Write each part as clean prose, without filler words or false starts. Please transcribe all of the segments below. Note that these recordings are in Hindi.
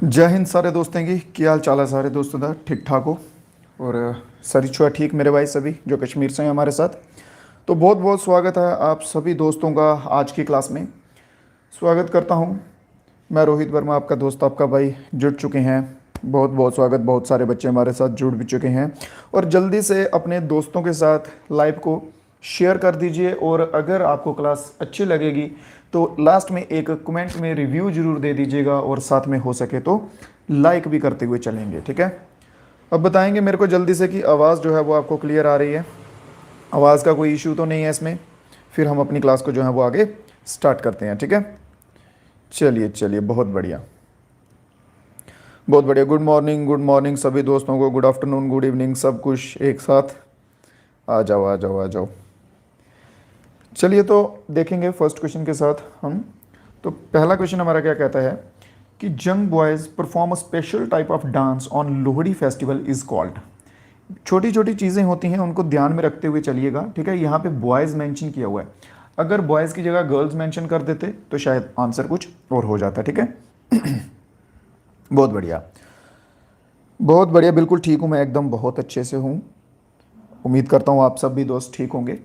जय हिंद सारे दोस्तों की क्या हाल चाल है सारे दोस्तों का ठीक ठाक हो। और सारी छुआ ठीक मेरे भाई सभी जो कश्मीर से हैं हमारे साथ। तो बहुत बहुत स्वागत है आप सभी दोस्तों का आज की क्लास में। स्वागत करता हूं। मैं रोहित वर्मा आपका दोस्त आपका भाई जुड़ चुके हैं। बहुत बहुत स्वागत। बहुत सारे बच्चे हमारे साथ जुड़ भी चुके हैं और जल्दी से अपने दोस्तों के साथ लाइव को शेयर कर दीजिए। और अगर आपको क्लास अच्छी लगेगी तो लास्ट में एक कमेंट में रिव्यू जरूर दे दीजिएगा और साथ में हो सके तो लाइक भी करते हुए चलेंगे, ठीक है। अब बताएंगे मेरे को जल्दी से कि आवाज़ जो है वो आपको क्लियर आ रही है, आवाज़ का कोई इशू तो नहीं है इसमें। फिर हम अपनी क्लास को जो है वो आगे स्टार्ट करते हैं, ठीक है। चलिए चलिए, बहुत बढ़िया बहुत बढ़िया। गुड मॉर्निंग सभी दोस्तों को, गुड आफ्टरनून, गुड इवनिंग, सब कुछ एक साथ। आ जाओ आ जाओ आ जाओ। चलिए तो देखेंगे फर्स्ट क्वेश्चन के साथ हम। तो पहला क्वेश्चन हमारा क्या कहता है कि जंग boys perform a special type of dance on Lohri festival is called. छोटी छोटी चीज़ें होती हैं उनको ध्यान में रखते हुए चलिएगा, ठीक है। यहाँ पे बॉयज़ मेंशन किया हुआ है, अगर बॉयज़ की जगह गर्ल्स मेंशन कर देते तो शायद आंसर कुछ और हो जाता, ठीक है। बहुत बढ़िया बहुत बढ़िया, बिल्कुल ठीक हूँ मैं, एकदम बहुत अच्छे से हूँ। उम्मीद करता हूँ आप सब भी दोस्त ठीक होंगे।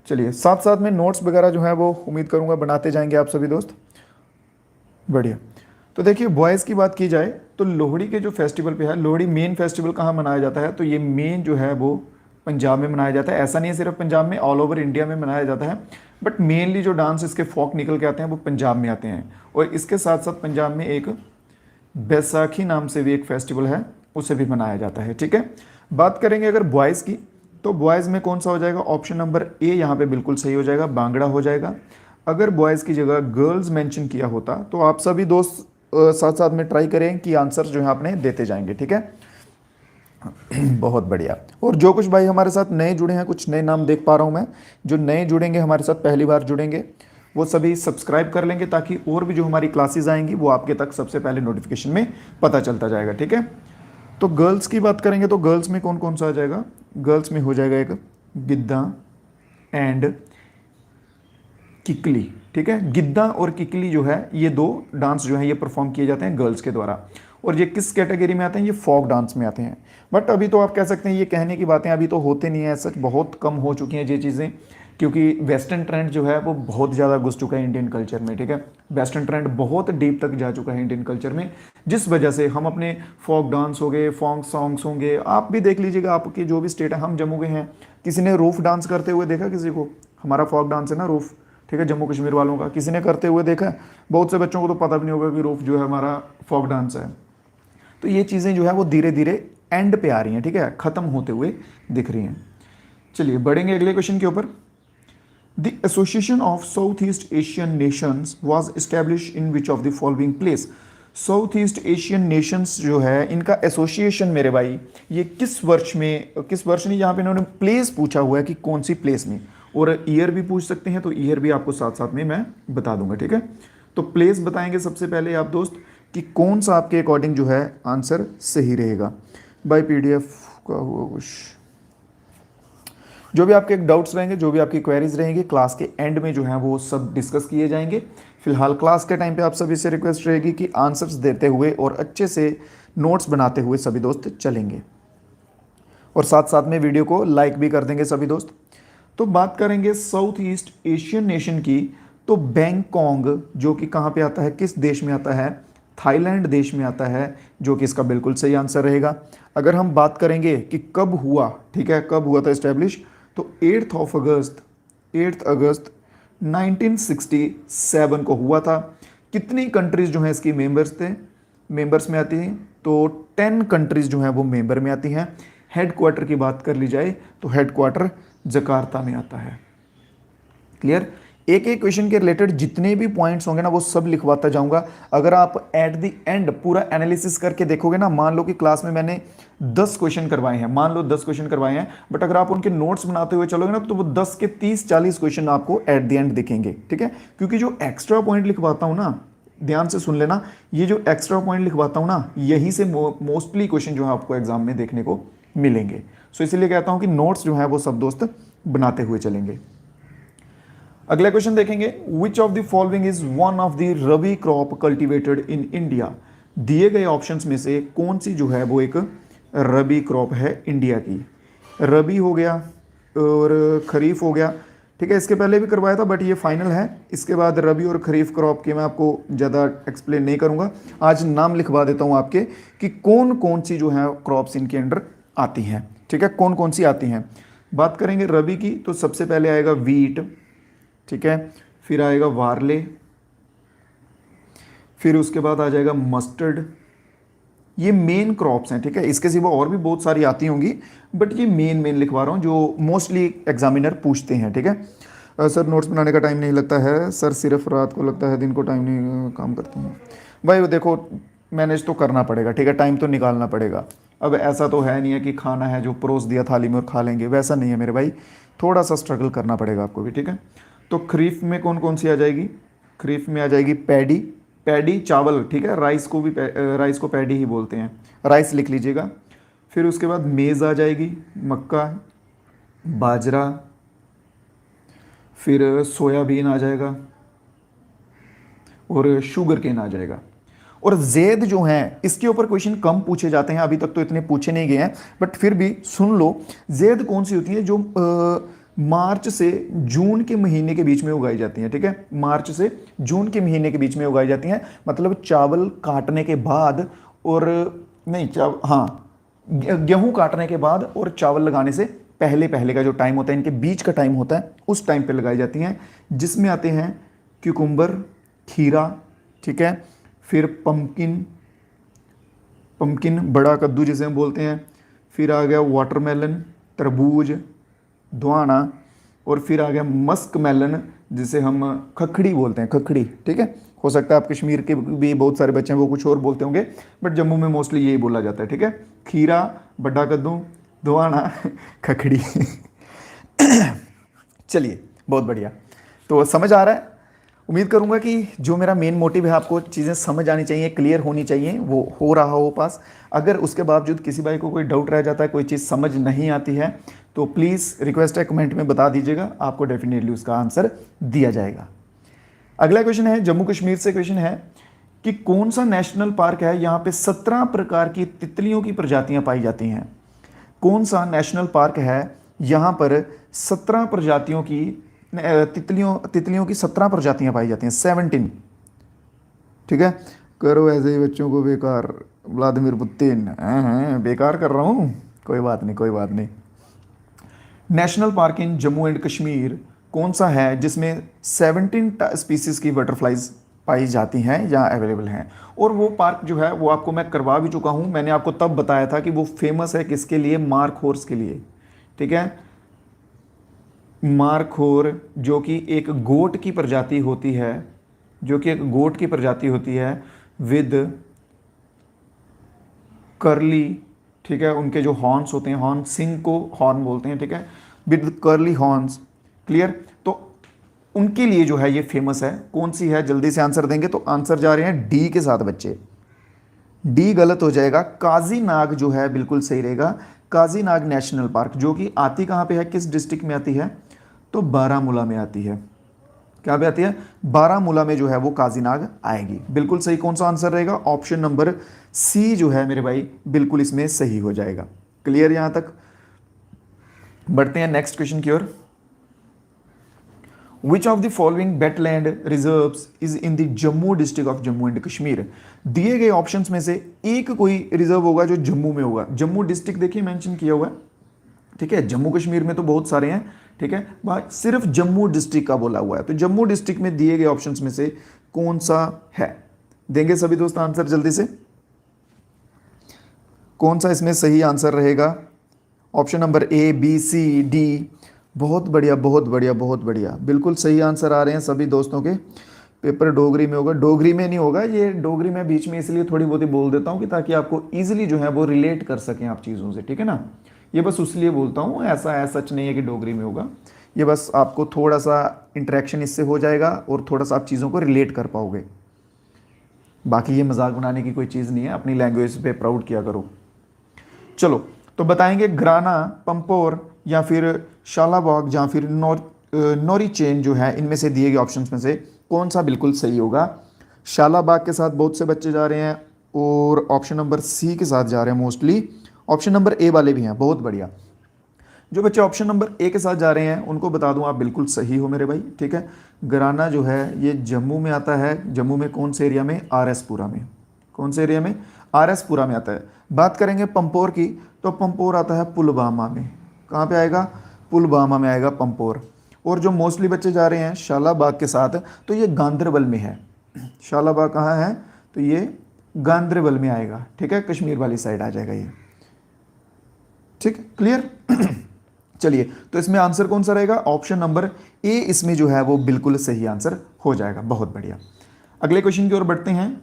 चलिए साथ साथ में नोट्स वगैरह जो है वो उम्मीद करूँगा बनाते जाएंगे आप सभी दोस्त। बढ़िया। तो देखिए बॉयज़ की बात की जाए तो लोहड़ी के जो फेस्टिवल पे है, लोहड़ी मेन फेस्टिवल कहाँ मनाया जाता है, तो ये मेन जो है वो पंजाब में मनाया जाता है। ऐसा नहीं है सिर्फ पंजाब में, ऑल ओवर इंडिया में मनाया जाता है। बट मेनली जो डांस इसके फोक निकल के आते हैं वो पंजाब में आते हैं। और इसके साथ साथ पंजाब में एक बैसाखी नाम से भी एक फेस्टिवल है, उसे भी मनाया जाता है, ठीक है। बात करेंगे अगर बॉयज़ की, तो बॉयज़ में कौन सा हो जाएगा, ऑप्शन नंबर ए यहाँ पे बिल्कुल सही हो जाएगा, भांगड़ा हो जाएगा। अगर बॉयज़ की जगह गर्ल्स मेंशन किया होता तो आप सभी दोस्त साथ साथ में ट्राई करें कि आंसर जो है आपने देते जाएंगे, ठीक है। बहुत बढ़िया। और जो कुछ भाई हमारे साथ नए जुड़े हैं, कुछ नए नाम देख पा रहा हूँ मैं, जो नए जुड़ेंगे हमारे साथ पहली बार जुड़ेंगे वो सभी सब्सक्राइब कर लेंगे ताकि और भी जो हमारी क्लासेस आएंगी वो आपके तक सबसे पहले नोटिफिकेशन में पता चलता जाएगा, ठीक है। तो गर्ल्स की बात करेंगे तो गर्ल्स में कौन कौन सा आ जाएगा, गर्ल्स में हो जाएगा एक गिद्दा एंड किकली, ठीक है। गिद्दा और किकली जो है ये दो डांस जो है ये परफॉर्म किए जाते हैं गर्ल्स के द्वारा। और ये किस कैटेगरी में आते हैं, ये फोक डांस में आते हैं। बट अभी तो आप कह सकते हैं ये कहने की बातें अभी तो होते नहीं है, सच बहुत कम हो चुकी हैं ये चीज़ें, क्योंकि वेस्टर्न ट्रेंड जो है वो बहुत ज़्यादा घुस चुका है इंडियन कल्चर में, ठीक है। वेस्टर्न ट्रेंड बहुत डीप तक जा चुका है इंडियन कल्चर में, जिस वजह से हम अपने फोक डांस हो गए, फोक सॉन्ग्स होंगे, आप भी देख लीजिएगा आपके जो भी स्टेट है, हम जम्मू के हैं, किसी ने रूफ डांस करते हुए देखा किसी को, हमारा फोक डांस है ना रूफ, ठीक है, जम्मू कश्मीर वालों का, किसी ने करते हुए देखा है? बहुत से बच्चों को तो पता भी नहीं होगा कि रूफ जो है हमारा फोक डांस है। तो ये चीज़ें जो है वो धीरे धीरे एंड पे आ रही हैं, ठीक है, ख़त्म होते हुए दिख रही हैं। चलिए बढ़ेंगे अगले क्वेश्चन के ऊपर। The association of south east Asian Nations was establish in which of the following place. South east Asian Nations जो है इनका एसोसिएशन मेरे भाई ये किस वर्ष में, किस वर्ष नहीं, यहाँ पे इन्होंने प्लेस पूछा हुआ है कि कौन सी प्लेस में, और ईयर भी पूछ सकते हैं, तो ईयर भी आपको साथ साथ में मैं बता दूंगा, ठीक है। तो प्लेस बताएंगे सबसे पहले आप दोस्त कि कौन सा आपके अकॉर्डिंग जो है आंसर सही रहेगा। बाय पीडीएफ का हुआ कुछ, जो भी आपके डाउट्स रहेंगे, जो भी आपकी क्वेरीज रहेंगी क्लास के एंड में जो है वो सब डिस्कस किए जाएंगे। फिलहाल क्लास के टाइम पे आप सभी से रिक्वेस्ट रहेगी कि आंसर्स देते हुए और अच्छे से नोट्स बनाते हुए सभी दोस्त चलेंगे, और साथ साथ में वीडियो को लाइक भी कर देंगे सभी दोस्त। तो बात करेंगे साउथ ईस्ट एशियन नेशन की, तो बैंकॉन्ग जो कि कहाँ पे आता है, किस देश में आता है, थाईलैंड देश में आता है, जो कि इसका बिल्कुल सही आंसर रहेगा। अगर हम बात करेंगे कि कब हुआ, ठीक है, कब हुआ था इस्टेब्लिश, तो 8 अगस्त 1967 को हुआ था। कितनी कंट्रीज जो हैं इसकी मेंबर्स में आती हैं, तो 10 कंट्रीज जो हैं वो मेंबर में आती हैं। हेडक्वार्टर की बात कर ली जाए तो हेडक्वार्टर जकार्ता में आता है। क्लियर। एक एक क्वेश्चन के रिलेटेड जितने भी पॉइंट्स होंगे ना वो सब लिखवाता जाऊंगा। अगर आप एट द एंड पूरा एनालिसिस करके देखोगे ना, मान लो कि क्लास में मैंने 10 क्वेश्चन करवाए हैं, मान लो 10 क्वेश्चन करवाए हैं, बट अगर आप उनके नोट्स बनाते हुए चलोगे ना तो वो 10 के 30-40 क्वेश्चन आपको एट द एंड दिखेंगे, ठीक है। क्योंकि जो एक्स्ट्रा पॉइंट लिखवाता हूं ना, ध्यान से सुन लेना, ये जो एक्स्ट्रा पॉइंट लिखवाता हूं ना, यहीं से मोस्टली क्वेश्चन जो है आपको एग्जाम में देखने को मिलेंगे। सो इसीलिए कहता हूं कि नोट्स जो है वो सब दोस्त बनाते हुए चलेंगे। अगला क्वेश्चन देखेंगे, which of the following is one of the rabi crop cultivated in India. दिए गए ऑप्शंस में से कौन सी जो है वो एक रबी क्रॉप है इंडिया की? रबी हो गया और खरीफ हो गया, ठीक है, इसके पहले भी करवाया था बट ये फाइनल है। इसके बाद रबी और खरीफ क्रॉप के मैं आपको ज़्यादा एक्सप्लेन नहीं करूँगा, आज नाम लिखवा देता हूँ आपके कि कौन कौन सी जो है क्रॉप्स इनके अंडर आती हैं, ठीक है, कौन कौन सी आती हैं। बात करेंगे रबी की तो सबसे पहले आएगा वीट, ठीक है, फिर आएगा वार्ले, फिर उसके बाद आ जाएगा मस्टर्ड। ये मेन क्रॉप्स हैं, ठीक है, इसके सिवा और भी बहुत सारी आती होंगी बट ये मेन लिखवा रहा हूँ जो मोस्टली एग्जामिनर पूछते हैं, ठीक है। सर नोट्स बनाने का टाइम नहीं लगता है सर, सिर्फ रात को लगता है, दिन को टाइम नहीं, काम करते हैं भाई। देखो मैनेज तो करना पड़ेगा, ठीक है, टाइम तो निकालना पड़ेगा। अब ऐसा तो है नहीं है कि खाना है जो परोस दिया थाली में और खा लेंगे, वैसा नहीं है मेरे भाई, थोड़ा सा स्ट्रगल करना पड़ेगा आपको भी, ठीक है। तो खरीफ में कौन कौन सी आ जाएगी? खरीफ में आ जाएगी पैडी, पैडी चावल, ठीक है, राइस को भी राइस को पैडी ही बोलते हैं, राइस लिख लीजिएगा। फिर उसके बाद मेज़ आ जाएगी, मक्का, बाजरा, फिर सोयाबीन आ जाएगा और शुगर केन आ जाएगा। और जेद जो है इसके ऊपर क्वेश्चन कम पूछे जाते हैं, अभी तक तो इतने पूछे नहीं गए हैं बट फिर भी सुन लो। जेद कौन सी होती है? जो मार्च से जून के महीने के बीच में उगाई जाती हैं, ठीक है, मार्च से जून के महीने के बीच में उगाई जाती हैं, मतलब चावल काटने के बाद और नहीं हाँ, गेहूं काटने के बाद और चावल लगाने से पहले पहले का जो टाइम होता है, इनके बीच का टाइम होता है, उस टाइम पे लगाई जाती हैं, जिसमें आते हैं क्यूकुम्बर, खीरा, ठीक है, फिर पम्पकिन, बड़ा कद्दू जिसे हम बोलते हैं, फिर आ गया वाटरमेलन, तरबूज, दुआना, और फिर आ गया मस्क मेलन जिसे हम खखड़ी बोलते हैं, खखड़ी, ठीक है। हो सकता है आप कश्मीर के भी बहुत सारे बच्चे हैं वो कुछ और बोलते होंगे बट जम्मू में मोस्टली यही बोला जाता है, ठीक है। खीरा, बड़ा कद्दू, दुआना, खखड़ी। चलिए बहुत बढ़िया, तो समझ आ रहा है। उम्मीद करूंगा कि जो मेरा मेन मोटिव है आपको चीज़ें समझ आनी चाहिए, क्लियर होनी चाहिए, वो हो रहा हो पास। अगर उसके बावजूद किसी भाई को कोई डाउट रह जाता है, कोई चीज़ समझ नहीं आती है तो प्लीज़ रिक्वेस्ट है कमेंट में बता दीजिएगा, आपको डेफिनेटली उसका आंसर दिया जाएगा। अगला क्वेश्चन है जम्मू कश्मीर से, क्वेश्चन है कि कौन सा नेशनल पार्क है यहाँ पे 17 प्रकार की तितलियों की प्रजातियां पाई जाती हैं? कौन सा नेशनल पार्क है यहाँ पर 17 प्रजातियों की तितलियों की 17 प्रजातियां पाई जाती हैं, 17, ठीक है। करो ऐसे ही बच्चों को बेकार, व्लादिमीर पुतिन, बेकार कर रहा हूँ, कोई बात नहीं, कोई बात नहीं। National park in Jammu and Kashmir कौन सा है जिसमें 17 स्पीसीज की बटरफ्लाइज पाई जाती हैं या अवेलेबल हैं? और वो पार्क जो है वो आपको मैं करवा भी चुका हूँ, मैंने आपको तब बताया था कि वो फेमस है किसके लिए? मार्क हॉर्स के लिए, ठीक है। मार्क हॉर जो कि एक गोट की प्रजाति होती है, जो कि एक गोट की प्रजाति होती है विद कर्ली, ठीक है, उनके जो हॉर्न्स होते हैं, हॉर्न, सिंग को हॉर्न बोलते हैं, ठीक है, विद कर्ली हॉर्न्स, क्लियर। तो उनके लिए जो है ये फेमस है। कौन सी है? जल्दी से आंसर देंगे तो आंसर जा रहे हैं डी के साथ बच्चे, डी गलत हो जाएगा, काजीनाग जो है बिल्कुल सही रहेगा। काजीनाग नेशनल पार्क जो कि आती कहाँ पे है, किस डिस्ट्रिक्ट में आती है? तो बारामूला में आती है। क्या पे आती है? बारामूला में जो है वो काजीनाग आएगी। बिल्कुल सही कौन सा आंसर रहेगा? ऑप्शन नंबर सी जो है मेरे भाई बिल्कुल इसमें सही हो जाएगा। क्लियर यहां तक? बढ़ते हैं नेक्स्ट क्वेश्चन की ओर। Which of the following wetland reserves is in the Jammu district of Jammu and Kashmir? दिए गए ऑप्शंस में से एक कोई रिजर्व होगा जो जम्मू में होगा। जम्मू डिस्ट्रिक्ट देखिए मेंशन किया हुआ है, ठीक है। जम्मू कश्मीर में तो बहुत सारे हैं, ठीक है, बात सिर्फ जम्मू डिस्ट्रिक्ट का बोला हुआ है। तो जम्मू डिस्ट्रिक्ट में दिए गए ऑप्शंस में से कौन सा है? देंगे सभी दोस्त आंसर जल्दी से। कौन सा इसमें सही आंसर रहेगा? Option number A, B, C, D. बहुत बढ़िया, बहुत बढ़िया, बहुत बढ़िया, बिल्कुल सही आंसर आ रहे हैं सभी दोस्तों के। पेपर डोगरी में होगा, डोगरी में नहीं होगा, ये डोगरी में बीच में इसलिए थोड़ी बहुत ही बोल देता हूँ कि ताकि आपको ईजिली जो है वो रिलेट कर सकें आप चीज़ों से, ठीक है ना। ये बस उसलिए बोलता हूँ, ऐसा है सच नहीं है कि डोगरी में होगा, ये बस आपको थोड़ा सा इंटरेक्शन इससे हो जाएगा और थोड़ा सा आप चीज़ों को रिलेट कर पाओगे। बाकी ये मजाक बनाने की कोई चीज़ नहीं है, अपनी लैंग्वेज पे प्राउड किया करो। चलो तो बताएंगे ग्राना, पंपोर या फिर शालाबाग या फिर नौरी चेन जो है, इनमें से दिए गए ऑप्शंस में से कौन सा बिल्कुल सही होगा? शालाबाग के साथ बहुत से बच्चे जा रहे हैं और ऑप्शन नंबर सी के साथ जा रहे हैं मोस्टली। ऑप्शन नंबर ए वाले भी हैं, बहुत बढ़िया। जो बच्चे ऑप्शन नंबर ए के साथ जा रहे हैं उनको बता दूं आप बिल्कुल सही हो मेरे भाई, ठीक है। गराना जो है ये जम्मू में आता है। जम्मू में कौन से एरिया में? RS पुरा में। कौन से एरिया में? RS पुरा में आता है। बात करेंगे पंपोर की, तो पंपोर आता है पुलवामा में। कहाँ पे आएगा? पुलवामा में आएगा पंपोर। और जो मोस्टली बच्चे जा रहे हैं शालाबाग के साथ, तो ये गांदरबल में है। शालाबाग कहाँ है? तो ये गांदरबल में आएगा, ठीक है, कश्मीर वाली साइड आ जाएगा ये, ठीक, क्लियर। चलिए, तो इसमें आंसर कौन सा रहेगा? ऑप्शन नंबर ए इसमें जो है वो बिल्कुल सही आंसर हो जाएगा। बहुत बढ़िया। अगले क्वेश्चन की ओर बढ़ते हैं।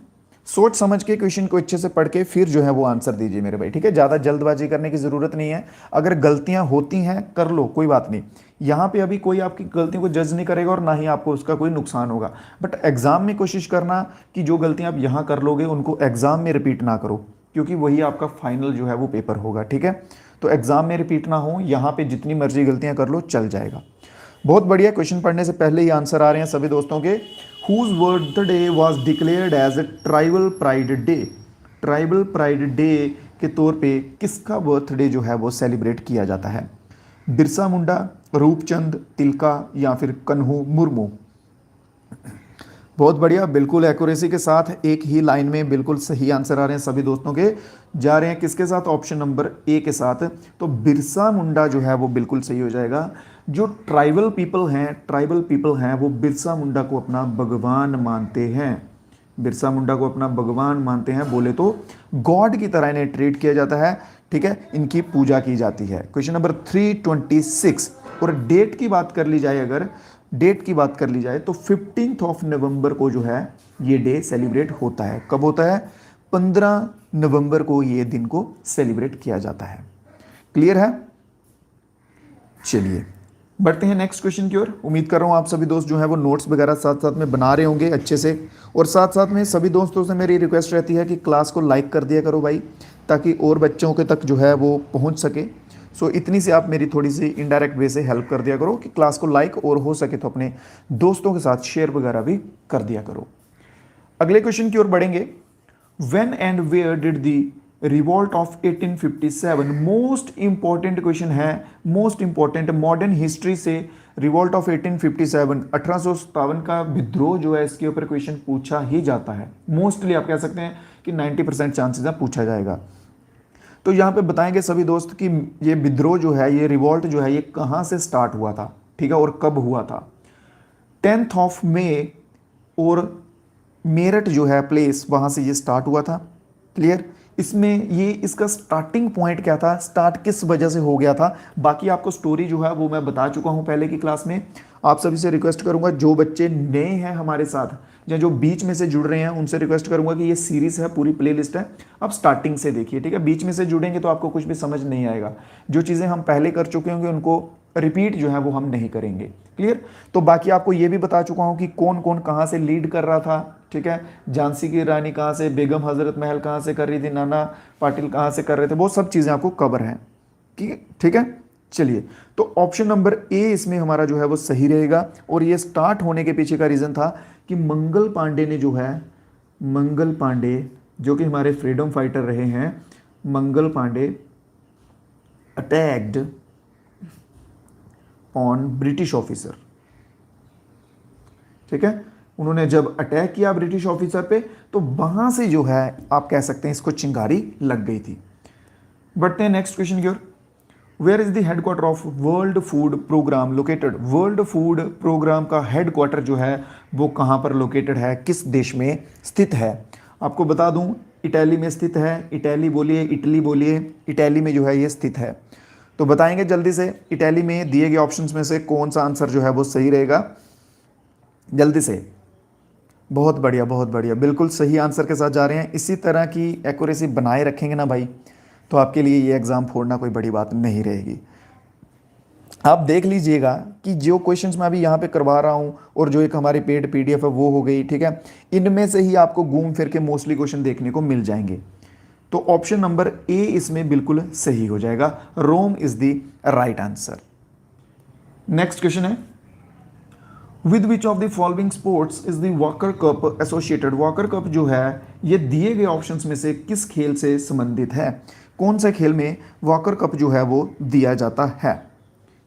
सोच समझ के क्वेश्चन को अच्छे से पढ़ के फिर जो है वो आंसर दीजिए मेरे भाई, ठीक है। ज़्यादा जल्दबाजी करने की ज़रूरत नहीं है। अगर गलतियां होती हैं कर लो, कोई बात नहीं। यहाँ पे अभी कोई आपकी गलतियों को जज नहीं करेगा और ना ही आपको उसका कोई नुकसान होगा। बट एग्जाम में कोशिश करना कि जो गलतियां आप यहाँ कर लोगे उनको एग्जाम में रिपीट ना करो, क्योंकि वही आपका फाइनल जो है वो पेपर होगा, ठीक है। तो एग्जाम में रिपीट ना हो, यहाँ पे जितनी मर्जी गलतियां कर लो चल जाएगा। बहुत बढ़िया। क्वेश्चन पढ़ने से पहले ही आंसर आ रहे हैं सभी दोस्तों के। Whose birthday was declared as a tribal pride day? Tribal pride day के तौर पे किसका बर्थडे जो है वो सेलिब्रेट किया जाता है? बिरसा मुंडा, रूपचंद, तिलका या फिर कन्हू मुर्मू? बहुत बढ़िया, बिल्कुल एक्यूरेसी के साथ एक ही लाइन में बिल्कुल सही आंसर आ रहे हैं सभी दोस्तों के। जा रहे हैं किसके साथ? ऑप्शन नंबर ए के साथ। तो बिरसा मुंडा जो है वो बिल्कुल सही हो जाएगा। जो ट्राइबल पीपल हैं वो बिरसा मुंडा को अपना भगवान मानते हैं। बिरसा मुंडा को अपना भगवान मानते हैं, बोले तो गॉड की तरह इन्हें ट्रीट किया जाता है, ठीक है। इनकी पूजा की जाती है। Question number 326। और डेट की बात कर ली जाए, अगर डेट की बात कर ली जाए तो 15 ऑफ नवंबर को जो है ये डे सेलिब्रेट होता है। कब होता है? 15 नवंबर को ये दिन को सेलिब्रेट किया जाता है। क्लियर है? चलिए बढ़ते हैं नेक्स्ट क्वेश्चन की ओर। उम्मीद कर रहा हूँ आप सभी दोस्त जो है वो नोट्स वगैरह साथ साथ में बना रहे होंगे अच्छे से। और साथ साथ में सभी दोस्तों से मेरी रिक्वेस्ट रहती है कि क्लास को लाइक कर दिया करो भाई, ताकि और बच्चों के तक जो है वो पहुँच सके। सो इतनी सी आप मेरी थोड़ी सी इनडायरेक्ट वे से हेल्प कर दिया करो कि क्लास को लाइक, और हो सके तो अपने दोस्तों के साथ शेयर वगैरह भी कर दिया करो। अगले क्वेश्चन की ओर बढ़ेंगे। When and where did the revolt of 1857? Most important question है, मोस्ट इंपॉर्टेंट। मॉडर्न हिस्ट्री से रिवॉल्ट ऑफ 1857 1857 का विद्रोह जो है इसके ऊपर क्वेश्चन पूछा ही जाता है। मोस्टली आप कह सकते हैं कि 90% चांसेस है पूछा जाएगा। तो यहाँ पे बताएंगे सभी दोस्त कि ये विद्रोह जो है, ये रिवॉल्ट जो है, ये कहाँ से स्टार्ट हुआ था, ठीक है, और कब हुआ था। 10th ऑफ मई और मेरठ जो है प्लेस, वहाँ से ये स्टार्ट हुआ था। क्लियर? इसमें ये इसका स्टार्टिंग पॉइंट क्या था, स्टार्ट किस वजह से हो गया था, बाकी आपको स्टोरी जो है वो मैं बता चुका हूँ पहले की क्लास में। आप सभी से रिक्वेस्ट करूंगा जो बच्चे नए हैं हमारे साथ या जो बीच में से जुड़ रहे हैं उनसे रिक्वेस्ट करूंगा कि ये सीरीज है, पूरी प्लेलिस्ट है, आप स्टार्टिंग से देखिए, ठीक है। बीच में से जुड़ेंगे तो आपको कुछ भी समझ नहीं आएगा। जो चीज़ें हम पहले कर चुके होंगे उनको रिपीट जो है वो हम नहीं करेंगे। क्लियर? तो बाकी आपको ये भी बता चुका हूँ कि कौन कौन कहाँ से लीड कर रहा था, ठीक है। झांसी की रानी कहाँ से, बेगम हजरत महल कहाँ से कर रही थी, नाना पाटिल कहाँ से कर रहे थे, वो सब चीज़ें आपको कवर हैं, ठीक है। चलिए, तो ऑप्शन नंबर ए इसमें हमारा जो है वो सही रहेगा। और ये स्टार्ट होने के पीछे का रीज़न था कि मंगल पांडे ने जो है, मंगल पांडे जो कि हमारे फ्रीडम फाइटर रहे हैं, Mangal Pandey attacked on British officer, ठीक है। उन्होंने जब अटैक किया ब्रिटिश ऑफिसर पे तो वहां से जो है आप कह सकते हैं इसको चिंगारी लग गई थी। बढ़ते हैं नेक्स्ट क्वेश्चन की ओर। Where is the headquarter of world food program located? World food program का हेडक्वार्टर जो है वो कहां पर लोकेटेड है, किस देश में स्थित है? आपको बता दूं इटली में स्थित है। इटली बोलिए, इटली बोलिए, इटली में जो है ये स्थित है। तो बताएंगे जल्दी से, इटली में दिए गए ऑप्शंस में से कौन सा आंसर जो है वो सही रहेगा, जल्दी से। बहुत बढ़िया, बहुत बढ़िया, बिल्कुल सही आंसर के साथ जा रहे हैं। इसी तरह की एक्यूरेसी बनाए रखेंगे ना भाई, तो आपके लिए ये एग्ज़ाम फोड़ना कोई बड़ी बात नहीं रहेगी। आप देख लीजिएगा कि जो क्वेश्चंस मैं अभी यहाँ पे करवा रहा हूँ और जो एक हमारी पेड पीडीएफ है वो हो गई, ठीक है। इनमें से ही आपको घूम फिर के मोस्टली क्वेश्चन देखने को मिल जाएंगे। तो ऑप्शन नंबर ए इसमें बिल्कुल सही हो जाएगा। Rome is the right answer. Next question है, with which of the following sports is the Walker Cup associated. Walker Cup जो है ये दिए गए ऑप्शंस में से किस खेल से संबंधित है? कौन से खेल में वॉकर कप जो है वो दिया जाता है?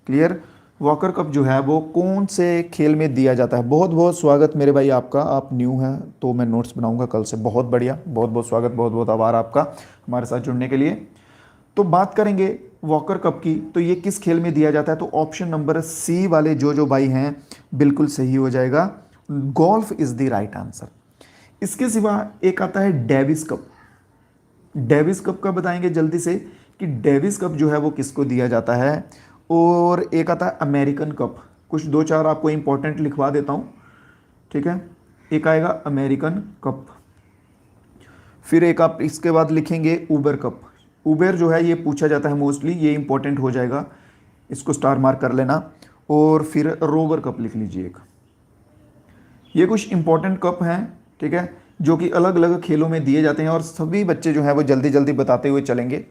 क्लियर? वॉकर कप जो है वो कौन से खेल में दिया जाता है? बहुत बहुत स्वागत मेरे भाई आपका, आप न्यू हैं तो मैं नोट्स बनाऊंगा कल से। बहुत बढ़िया, बहुत बहुत स्वागत, बहुत बहुत आभार आपका हमारे साथ जुड़ने के लिए। तो बात करेंगे वॉकर कप की, तो ये किस खेल में दिया जाता है? तो ऑप्शन नंबर सी वाले जो भाई हैं बिल्कुल सही हो जाएगा। Golf is the right answer. इसके सिवा एक आता है डेविस कप। डेविस कप का बताएंगे जल्दी से कि डेविस कप जो है वो किसको दिया जाता है। और एक आता है अमेरिकन कप। कुछ दो चार आपको इंपॉर्टेंट लिखवा देता हूँ, ठीक है। एक आएगा अमेरिकन कप, फिर एक आप इसके बाद लिखेंगे उबर कप। उबेर जो है ये पूछा जाता है मोस्टली, ये इंपॉर्टेंट हो जाएगा, इसको स्टार मार्क कर लेना। और फिर रोवर कप लिख लीजिए एक। ये कुछ इंपॉर्टेंट कप हैं, ठीक है, जो कि अलग अलग खेलों में दिए जाते हैं और सभी बच्चे जो है वो जल्दी जल्दी बताते हुए चलेंगे।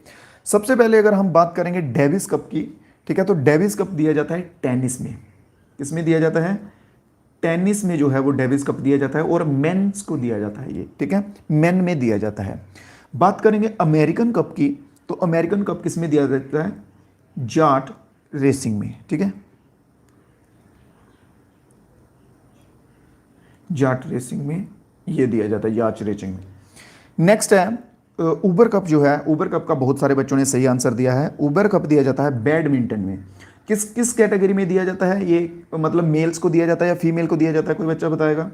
सबसे पहले अगर हम बात करेंगे डेविस कप की, ठीक है, तो डेविस कप दिया जाता है टेनिस में। किसमें दिया जाता है? टेनिस में जो है वो डेविस कप दिया जाता है और मेंस को दिया जाता है ये, ठीक है, मेन में दिया जाता है। बात करेंगे अमेरिकन कप की, तो अमेरिकन कप किस में दिया जाता है? जाट रेसिंग में, ठीक है, जाट रेसिंग में ये दिया जाता है, याच रेसिंग में। नेक्स्ट है उबर कप जो है, उबर कप का बहुत सारे बच्चों ने सही आंसर दिया है। उबर कप दिया जाता है बैडमिंटन में। किस किस कैटेगरी में दिया जाता है ये? मतलब मेल्स को दिया जाता है या फीमेल को दिया जाता है? कोई बच्चा बताएगा?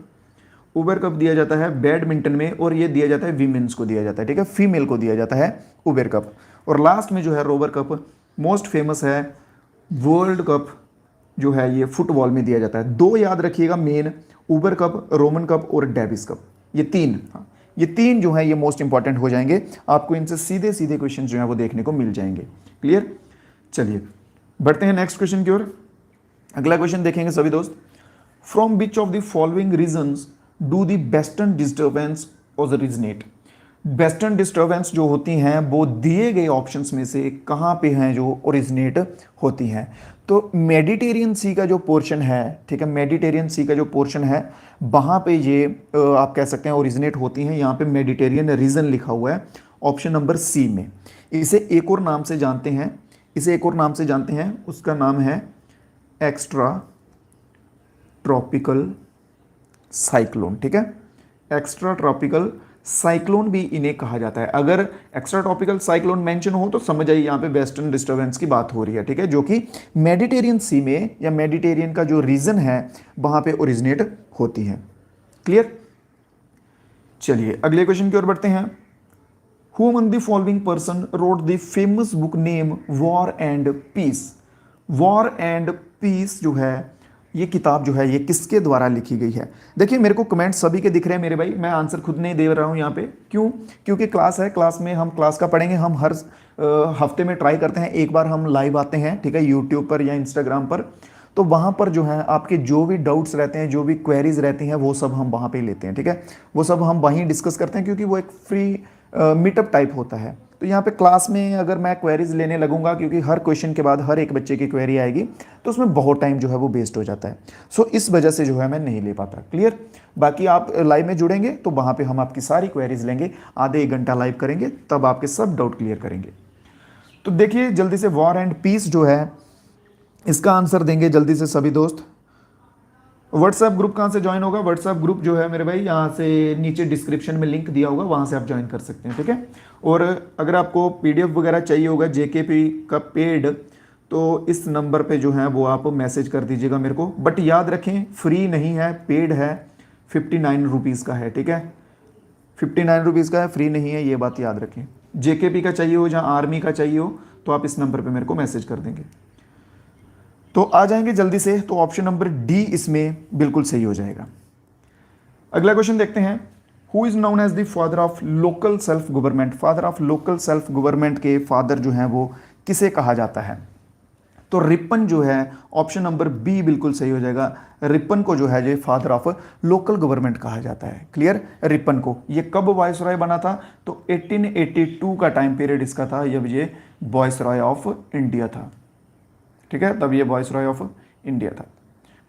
उबर कप दिया जाता है बैडमिंटन में और ये दिया जाता है वीमेंस को दिया जाता है, ठीक है, फीमेल को दिया जाता है उबर कप। और लास्ट में जो है रोवर कप, मोस्ट फेमस है वर्ल्ड कप जो है ये फुटबॉल में दिया जाता है। दो याद रखिएगा मेन, उबर कप, रोमन कप और डेविस कप, ये तीन, हाँ, ये तीन जो है ये मोस्ट इंपॉर्टेंट हो जाएंगे। आपको इनसे सीधे सीधे क्वेश्चन जो है वो देखने को मिल जाएंगे। क्लियर? चलिए बढ़ते हैं नेक्स्ट क्वेश्चन की ओर। अगला क्वेश्चन देखेंगे सभी दोस्त। From which of the following reasons do the western disturbance originate. Western disturbance जो होती हैं वो दिए गए ऑप्शंस में से कहाँ पे हैं जो ओरिजिनेट होती हैं? तो मेडिटेरियन सी का जो पोर्शन है, ठीक है, मेडिटेरियन सी का जो पोर्शन है वहाँ पे ये आप कह सकते हैं ओरिजिनेट होती हैं। यहाँ पे मेडिटेरियन रीजन लिखा हुआ है ऑप्शन नंबर सी में। इसे एक और नाम से जानते हैं, इसे एक और नाम से जानते हैं, उसका नाम है एक्स्ट्रा ट्रॉपिकल साइक्लोन, ठीक है, एक्स्ट्रा ट्रॉपिकल साइक्लोन भी इन्हें कहा जाता है। अगर एक्स्ट्रा ट्रॉपिकल साइक्लोन मेंशन हो तो समझ आइए यहाँ पे वेस्टर्न डिस्टर्बेंस की बात हो रही है, ठीक है, जो कि मेडिटेरियन सी में या मेडिटेरियन का जो रीजन है वहां पे ओरिजिनेट होती है। क्लियर? चलिए अगले क्वेश्चन की ओर बढ़ते हैं। Who among the following person wrote the famous book name War and Peace. War and Peace जो है ये किताब जो है ये किसके द्वारा लिखी गई है? देखिए मेरे को कमेंट सभी के दिख रहे हैं मेरे भाई, मैं आंसर खुद नहीं दे रहा हूं यहाँ पे। क्यों? क्योंकि क्लास है, क्लास में हम क्लास का पढ़ेंगे। हम हर हफ्ते में ट्राई करते हैं एक बार हम लाइव आते हैं, ठीक है, यूट्यूब पर या इंस्टाग्राम पर। तो वहाँ पर जो है आपके जो भी डाउट्स रहते हैं, जो भी क्वेरीज रहती हैं वो सब हम वहाँ पे लेते हैं, ठीक है, वो सब हम वहीं डिस्कस करते हैं क्योंकि वो एक फ्री मीटअप टाइप होता है। तो यहाँ पे क्लास में अगर मैं क्वेरीज लेने लगूंगा, क्योंकि हर क्वेश्चन के बाद हर एक बच्चे की क्वेरी आएगी, तो उसमें बहुत टाइम जो है वो वेस्ट हो जाता है। सो इस वजह से जो है मैं नहीं ले पाता। क्लियर? बाकी आप लाइव में जुड़ेंगे तो वहाँ पे हम आपकी सारी क्वेरीज लेंगे, आधे एक घंटा लाइव करेंगे, तब आपके सब डाउट क्लियर करेंगे। तो देखिए जल्दी से वॉर एंड पीस जो है इसका आंसर देंगे जल्दी से सभी दोस्त। व्हाट्सएप ग्रुप कहाँ से ज्वाइन होगा? व्हाट्सएप ग्रुप जो है मेरे भाई यहाँ से नीचे डिस्क्रिप्शन में लिंक दिया होगा, वहाँ से आप ज्वाइन कर सकते हैं, ठीक है। और अगर आपको पीडीएफ वगैरह चाहिए होगा जेकेपी का पेड, तो इस नंबर पे जो है वो आप मैसेज कर दीजिएगा मेरे को। बट याद रखें फ्री नहीं है, पेड है, 59 रुपीज़ का है, ठीक है, 59 रुपीज़ का है, फ्री नहीं है, ये बात याद रखें। जेकेपी का चाहिए हो, जहाँ आर्मी का चाहिए हो, तो आप इस नंबर पर मेरे को मैसेज कर देंगे तो आ जाएंगे जल्दी से। तो ऑप्शन नंबर डी इसमें बिल्कुल सही हो जाएगा। अगला क्वेश्चन देखते हैं। Who is known as the father of local self government. Father of local self government के फादर जो हैं वो किसे कहा जाता है? तो रिपन जो है ऑप्शन नंबर बी बिल्कुल सही हो जाएगा। रिपन को जो है ये फादर ऑफ लोकल गवर्नमेंट कहा जाता है। क्लियर? रिपन को। ये कब वायसरॉय बना था? तो 1882 का टाइम पीरियड इसका था जब ये वायसरॉय ऑफ इंडिया था, ठीक है, तब ये वायसरॉय ऑफ इंडिया था।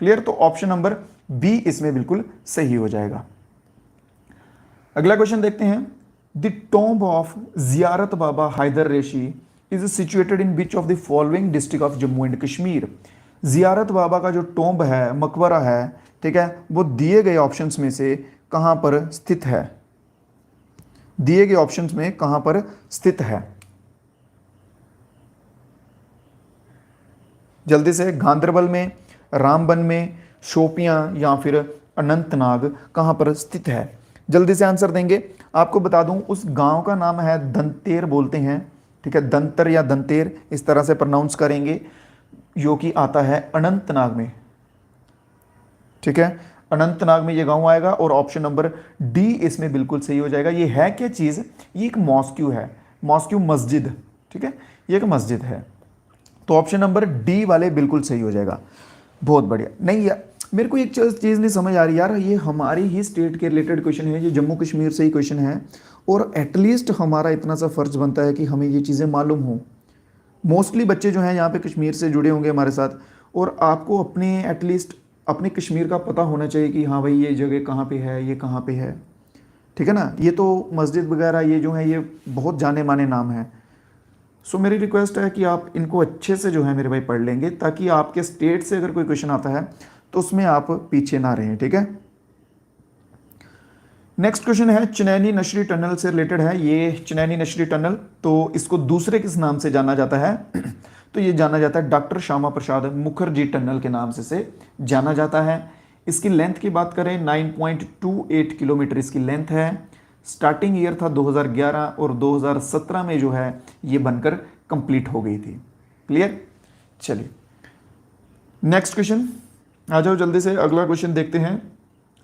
क्लियर, तो ऑप्शन नंबर बी इसमें बिल्कुल सही हो जाएगा। अगला क्वेश्चन देखते हैं, the tomb of Ziyarat Baba Haider Reshi is situated in which of the following district of Jammu and Kashmir. Ziyarat Baba का जो टॉम्ब है, मकबरा है, ठीक है, वो दिए गए ऑप्शंस में से कहां पर स्थित है, दिए गए ऑप्शंस में कहां पर स्थित है। जल्दी से, गांधरबल में, रामबन में, शोपियां या फिर अनंतनाग, कहां पर स्थित है। जल्दी से आंसर देंगे। आपको बता दूं, उस गांव का नाम है दंतेर बोलते हैं, ठीक है, दंतर या दंतेर इस तरह से प्रोनाउंस करेंगे, जो कि आता है अनंतनाग में, ठीक है, अनंतनाग में ये गांव आएगा और ऑप्शन नंबर डी इसमें बिल्कुल सही हो जाएगा। ये है क्या चीज़, ये एक मॉस्क्यू है, मॉस्क्यू मस्जिद, ठीक है, ये एक मस्जिद है, तो ऑप्शन नंबर डी वाले बिल्कुल सही हो जाएगा। बहुत बढ़िया। नहीं यार, मेरे को एक चीज़ नहीं समझ आ रही यार, ये हमारी ही स्टेट के रिलेटेड क्वेश्चन है, ये जम्मू कश्मीर से ही क्वेश्चन है, और एटलीस्ट हमारा इतना सा फर्ज बनता है कि हमें ये चीज़ें मालूम हो। मोस्टली बच्चे जो हैं यहाँ पे कश्मीर से जुड़े होंगे हमारे साथ, और आपको अपने एटलीस्ट अपने कश्मीर का पता होना चाहिए कि हाँ भाई ये जगह कहाँ पे है, ये कहाँ पे है, ठीक है ना। ये तो मस्जिद वगैरह ये जो है ये बहुत जाने माने नाम है। सो मेरी रिक्वेस्ट है कि आप इनको अच्छे से जो है मेरे भाई पढ़ लेंगे, ताकि आपके स्टेट से अगर कोई क्वेश्चन आता है तो उसमें आप पीछे ना रहें, ठीक है। नेक्स्ट क्वेश्चन है, चनैनी नशरी टनल से रिलेटेड है। ये चनैनी नशरी टनल, तो इसको दूसरे किस नाम से जाना जाता है तो ये जाना जाता है डॉक्टर श्यामा प्रसाद मुखर्जी टनल के नाम से जाना जाता है। इसकी लेंथ की बात करें 9.28 किलोमीटर इसकी लेंथ है। स्टार्टिंग ईयर था 2011 और 2017 में जो है ये बनकर कंप्लीट हो गई थी। क्लियर, चलिए नेक्स्ट क्वेश्चन आ जाओ जल्दी से। अगला क्वेश्चन देखते हैं,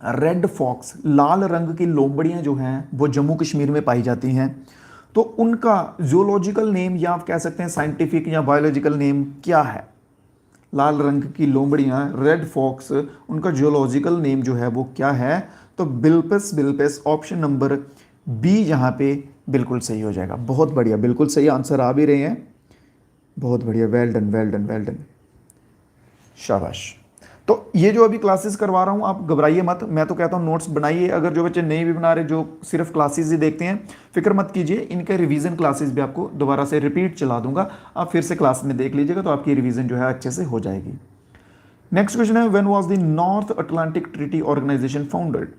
रेड फॉक्स, लाल रंग की लोमड़ियां जो हैं वो जम्मू कश्मीर में पाई जाती हैं, तो उनका जूलॉजिकल नेम या आप कह सकते हैं साइंटिफिक या बायोलॉजिकल नेम क्या है। लाल रंग की लोमड़ियां, रेड फॉक्स, उनका जूलॉजिकल नेम जो है वो क्या है, तो बिल्पस बिल्पस, ऑप्शन नंबर बी यहाँ पे बिल्कुल सही हो जाएगा। बहुत बढ़िया, बिल्कुल सही आंसर आ भी रहे हैं, बहुत बढ़िया, well done well done well done, शाबाश। तो ये जो अभी क्लासेस करवा रहा हूँ आप घबराइए मत, मैं तो कहता हूँ नोट्स बनाइए। अगर जो बच्चे नहीं भी बना रहे, जो सिर्फ क्लासेस ही देखते हैं, फिक्र मत कीजिए, इनके रिवीजन क्लासेस भी आपको दोबारा से रिपीट चला दूंगा, आप फिर से क्लास में देख लीजिएगा, तो आपकी रिवीजन जो है अच्छे से हो जाएगी। नेक्स्ट क्वेश्चन है, when was the North Atlantic Treaty Organisation founded.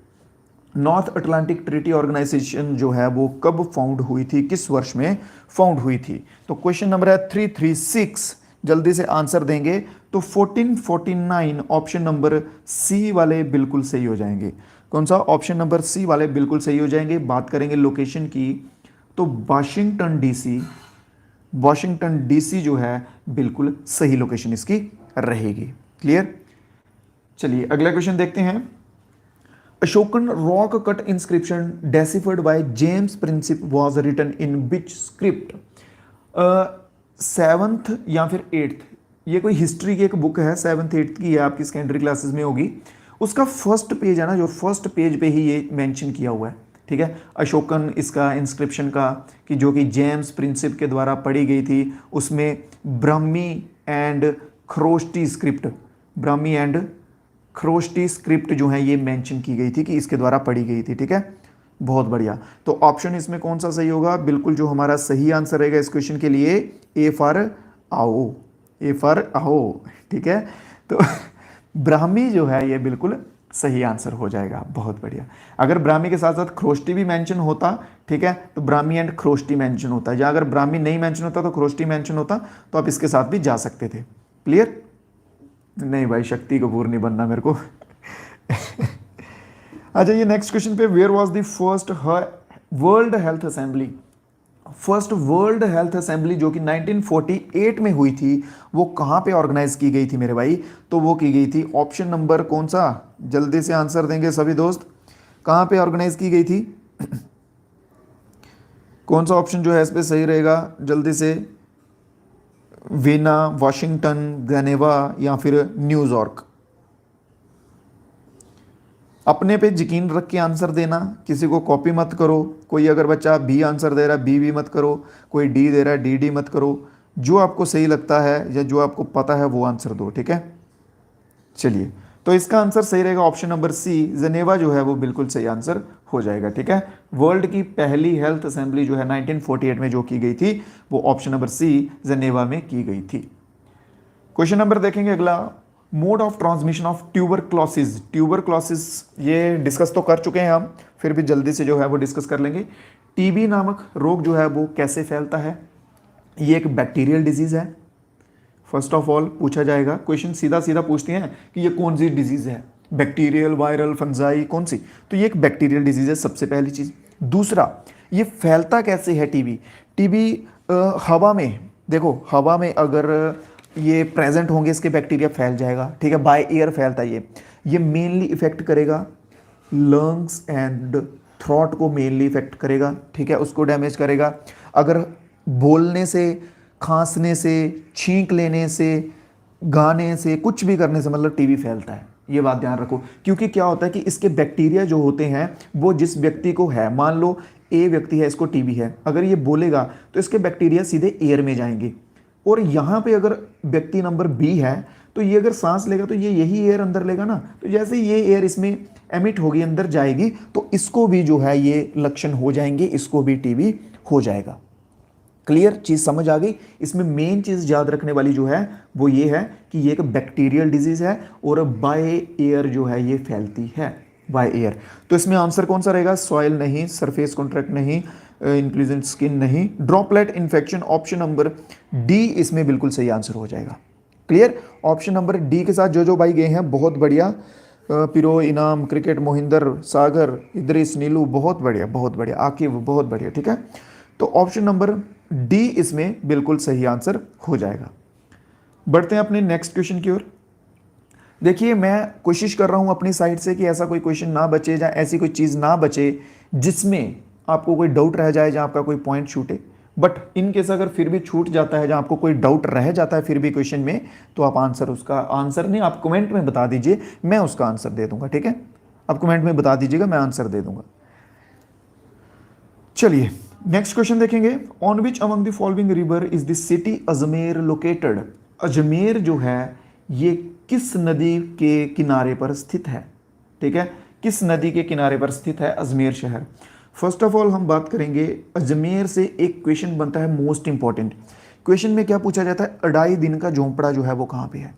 North Atlantic Treaty Organisation जो है वो कब फाउंड हुई थी, किस वर्ष में फाउंड हुई थी। तो क्वेश्चन नंबर है 336, जल्दी से आंसर देंगे तो 1449, ऑप्शन नंबर सी वाले बिल्कुल सही हो जाएंगे। कौन सा, ऑप्शन नंबर सी वाले बिल्कुल सही हो जाएंगे। बात करेंगे लोकेशन की, तो वाशिंगटन डीसी, वाशिंगटन डीसी जो है बिल्कुल सही लोकेशन इसकी रहेगी। क्लियर, चलिए अगला क्वेश्चन देखते हैं। Ashokan rock cut inscription deciphered by James Prinsep was written in which script. 7th या फिर 8th, ये कोई हिस्ट्री की एक बुक है, 7th 8th की है, आपकी सेकेंडरी क्लासेस में होगी। उसका फर्स्ट पेज है ना, जो फर्स्ट पेज पे ही ये मेंशन किया हुआ है, ठीक है, अशोकन इसका इंस्क्रिप्शन का, कि जो कि जेम्स प्रिंसिप के द्वारा पढ़ी गई थी। उसमें Brahmi and Kharosthi script, Brahmi and Kharosthi script जो है ये मेंशन की गई थी कि इसके द्वारा पढ़ी गई थी, ठीक है, बहुत बढ़िया। तो ऑप्शन इसमें कौन सा सही होगा, बिल्कुल जो हमारा सही आंसर रहेगा इस क्वेश्चन के लिए, ए फॉर आओ, ए फॉर आओ, ठीक है। तो ब्राह्मी जो है ये बिल्कुल सही आंसर हो जाएगा, बहुत बढ़िया। अगर ब्राह्मी के साथ साथ खरोष्टी भी मेंशन होता, ठीक है, तो ब्राह्मी एंड खरोष्टी मेंशन होता है, या अगर ब्राह्मी नहीं मेंशन होता तो खरोष्टी मेंशन होता, तो आप इसके साथ भी जा सकते थे। क्लियर, नहीं भाई शक्ति कपूर नहीं बनना मेरे को। आ जाइए नेक्स्ट क्वेश्चन पे, where was the first World Health Assembly. First World Health Assembly जो कि 1948 में हुई थी, वो कहाँ पे ऑर्गेनाइज की गई थी मेरे भाई, तो वो की गई थी, ऑप्शन नंबर कौन सा, जल्दी से आंसर देंगे सभी दोस्त, कहाँ पे ऑर्गेनाइज की गई थी, कौन सा ऑप्शन जो है इस पे सही रहेगा, जल्दी से, वीना, वाशिंगटन, जनेवा या फिर न्यूयॉर्क। अपने पे यकीन रख के आंसर देना, किसी को कॉपी मत करो। कोई अगर बच्चा बी आंसर दे रहा है, बी भी मत करो, कोई डी दे रहा है, डी डी मत करो, जो आपको सही लगता है या जो आपको पता है वो आंसर दो, ठीक है। चलिए तो इसका आंसर सही रहेगा ऑप्शन नंबर सी, जनेवा जो है वो बिल्कुल सही आंसर हो जाएगा। ठीक है, वर्ल्ड की पहली हेल्थ असेंबली जो है 1948 में जो की गई थी वो ऑप्शन नंबर सी, जनेवा में की गई थी। क्वेश्चन नंबर देखेंगे अगला, mode of transmission of tuberculosis. Tuberculosis ये डिस्कस तो कर चुके हैं हम, फिर भी जल्दी से जो है वो डिस्कस कर लेंगे। टीबी नामक रोग जो है वो कैसे फैलता है? ये एक बैक्टीरियल डिजीज है। फर्स्ट ऑफ ऑल पूछा जाएगा क्वेश्चन, सीधा सीधा पूछते हैं कि ये कौन सी डिजीज है, बैक्टीरियल, वायरल, फंजाई, कौन सी? तो ये एक बैक्टीरियल डिजीज है, सबसे पहली चीज। दूसरा, ये फैलता कैसे है टीबी? टीबी हवा में, देखो हवा में अगर ये प्रेजेंट होंगे इसके बैक्टीरिया फैल जाएगा। ठीक है, बाय एयर फैलता है ये मेनली इफेक्ट करेगा लंग्स एंड थ्रोट को मेनली इफेक्ट करेगा। ठीक है, उसको डैमेज करेगा। अगर बोलने से, खांसने से, छींक लेने से, गाने से, कुछ भी करने से मतलब टीबी फैलता है, ये बात ध्यान रखो। क्योंकि क्या होता है कि इसके बैक्टीरिया जो होते हैं वो जिस व्यक्ति को है, मान लो ए व्यक्ति है, इसको टीबी है, अगर ये बोलेगा तो इसके बैक्टीरिया सीधे एयर में जाएंगे, और यहाँ पे अगर व्यक्ति नंबर बी है तो ये अगर सांस लेगा तो ये यही एयर अंदर लेगा ना, तो जैसे ये एयर इसमें एमिट होगी, अंदर जाएगी, तो इसको भी जो है ये लक्षण हो जाएंगे, इसको भी टीबी हो जाएगा। क्लियर चीज समझ आ गई? इसमें मेन चीज याद रखने वाली जो है वो ये है कि ये एक बैक्टीरियल डिजीज है और बाय एयर जो है ये फैलती है, बाय एयर। तो इसमें आंसर कौन सा रहेगा? सॉइल नहीं, सरफेस कॉन्ट्रैक्ट नहीं, इंक्लूजन स्किन नहीं, droplet infection, option number D इसमें बिल्कुल सही आंसर हो जाएगा। क्लियर? ऑप्शन नंबर डी के साथ जो भाई गए हैं बहुत बढ़िया, पिरो, इनाम, क्रिकेट, मोहिंदर, सागर, इद्रिस, नीलू, बहुत बढ़िया, बहुत बढ़िया, आकिब, बहुत बढ़िया। ठीक है, तो ऑप्शन नंबर डी इसमें बिल्कुल सही आंसर हो जाएगा। बढ़ते हैं अपने नेक्स्ट क्वेश्चन की ओर। देखिए, मैं कोशिश कर रहा हूं अपनी साइड से कि ऐसा कोई क्वेश्चन ना बचे या ऐसी कोई चीज ना बचे जिसमें आपको कोई डाउट रह जाए, जहां आपका कोई पॉइंट छूटे। बट इन केस अगर फिर भी छूट जाता है, जहां आपको कोई डाउट रह जाता है फिर भी क्वेश्चन में, तो आप आंसर, उसका आंसर नहीं, आप कमेंट में बता दीजिए, मैं उसका आंसर दे दूंगा। ठीक है, आप कमेंट में बता दीजिएगा, मैं आंसर दे दूंगा। चलिए नेक्स्ट क्वेश्चन देखेंगे। On which among the following river is the city Ajmer located? Ajmer जो है ये किस नदी के किनारे पर स्थित है? ठीक है, किस नदी के किनारे पर स्थित है अजमेर शहर? फर्स्ट ऑफ ऑल हम बात करेंगे अजमेर से, एक क्वेश्चन बनता है मोस्ट इंपॉर्टेंट। क्वेश्चन में क्या पूछा जाता है? अढ़ाई दिन का झोंपड़ा जो है वो कहां पे है?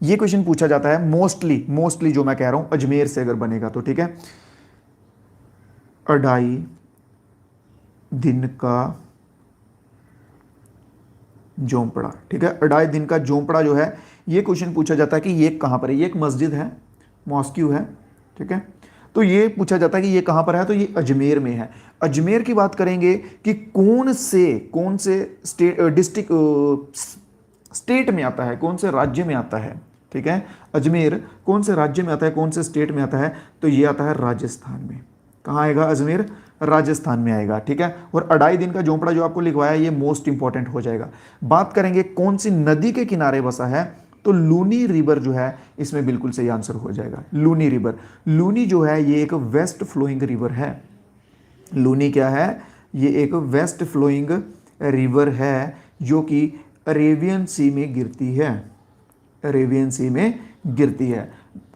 ये क्वेश्चन पूछा जाता है मोस्टली जो मैं कह रहा हूं अजमेर से अगर बनेगा तो। ठीक है, अढ़ाई दिन का झोंपड़ा। ठीक है, अढ़ाई दिन का झोंपड़ा जो है ये क्वेश्चन पूछा जाता है कि ये कहां पर है? ये एक मस्जिद है, मॉस्क्यू है। ठीक है, तो ये पूछा जाता है कि ये कहां पर है, तो ये अजमेर में है। अजमेर की बात करेंगे कि कौन से स्टेट में आता है, कौन से राज्य में आता है। ठीक है, अजमेर कौन से राज्य में आता है, कौन से स्टेट में आता है? तो ये आता है राजस्थान में। कहाँ आएगा अजमेर? राजस्थान में आएगा। ठीक है, और अढ़ाई दिन का झोंपड़ा जो आपको लिखवाया ये मोस्ट इंपॉर्टेंट हो जाएगा। बात करेंगे कौन सी नदी के किनारे बसा है, तो लूनी रिवर जो है इसमें बिल्कुल सही आंसर हो जाएगा। लूनी रिवर, लूनी जो है ये एक वेस्ट फ्लोइंग रिवर है। लूनी क्या है? ये एक वेस्ट फ्लोइंग रिवर है जो कि अरेबियन सी में गिरती है, अरेबियन सी में गिरती है।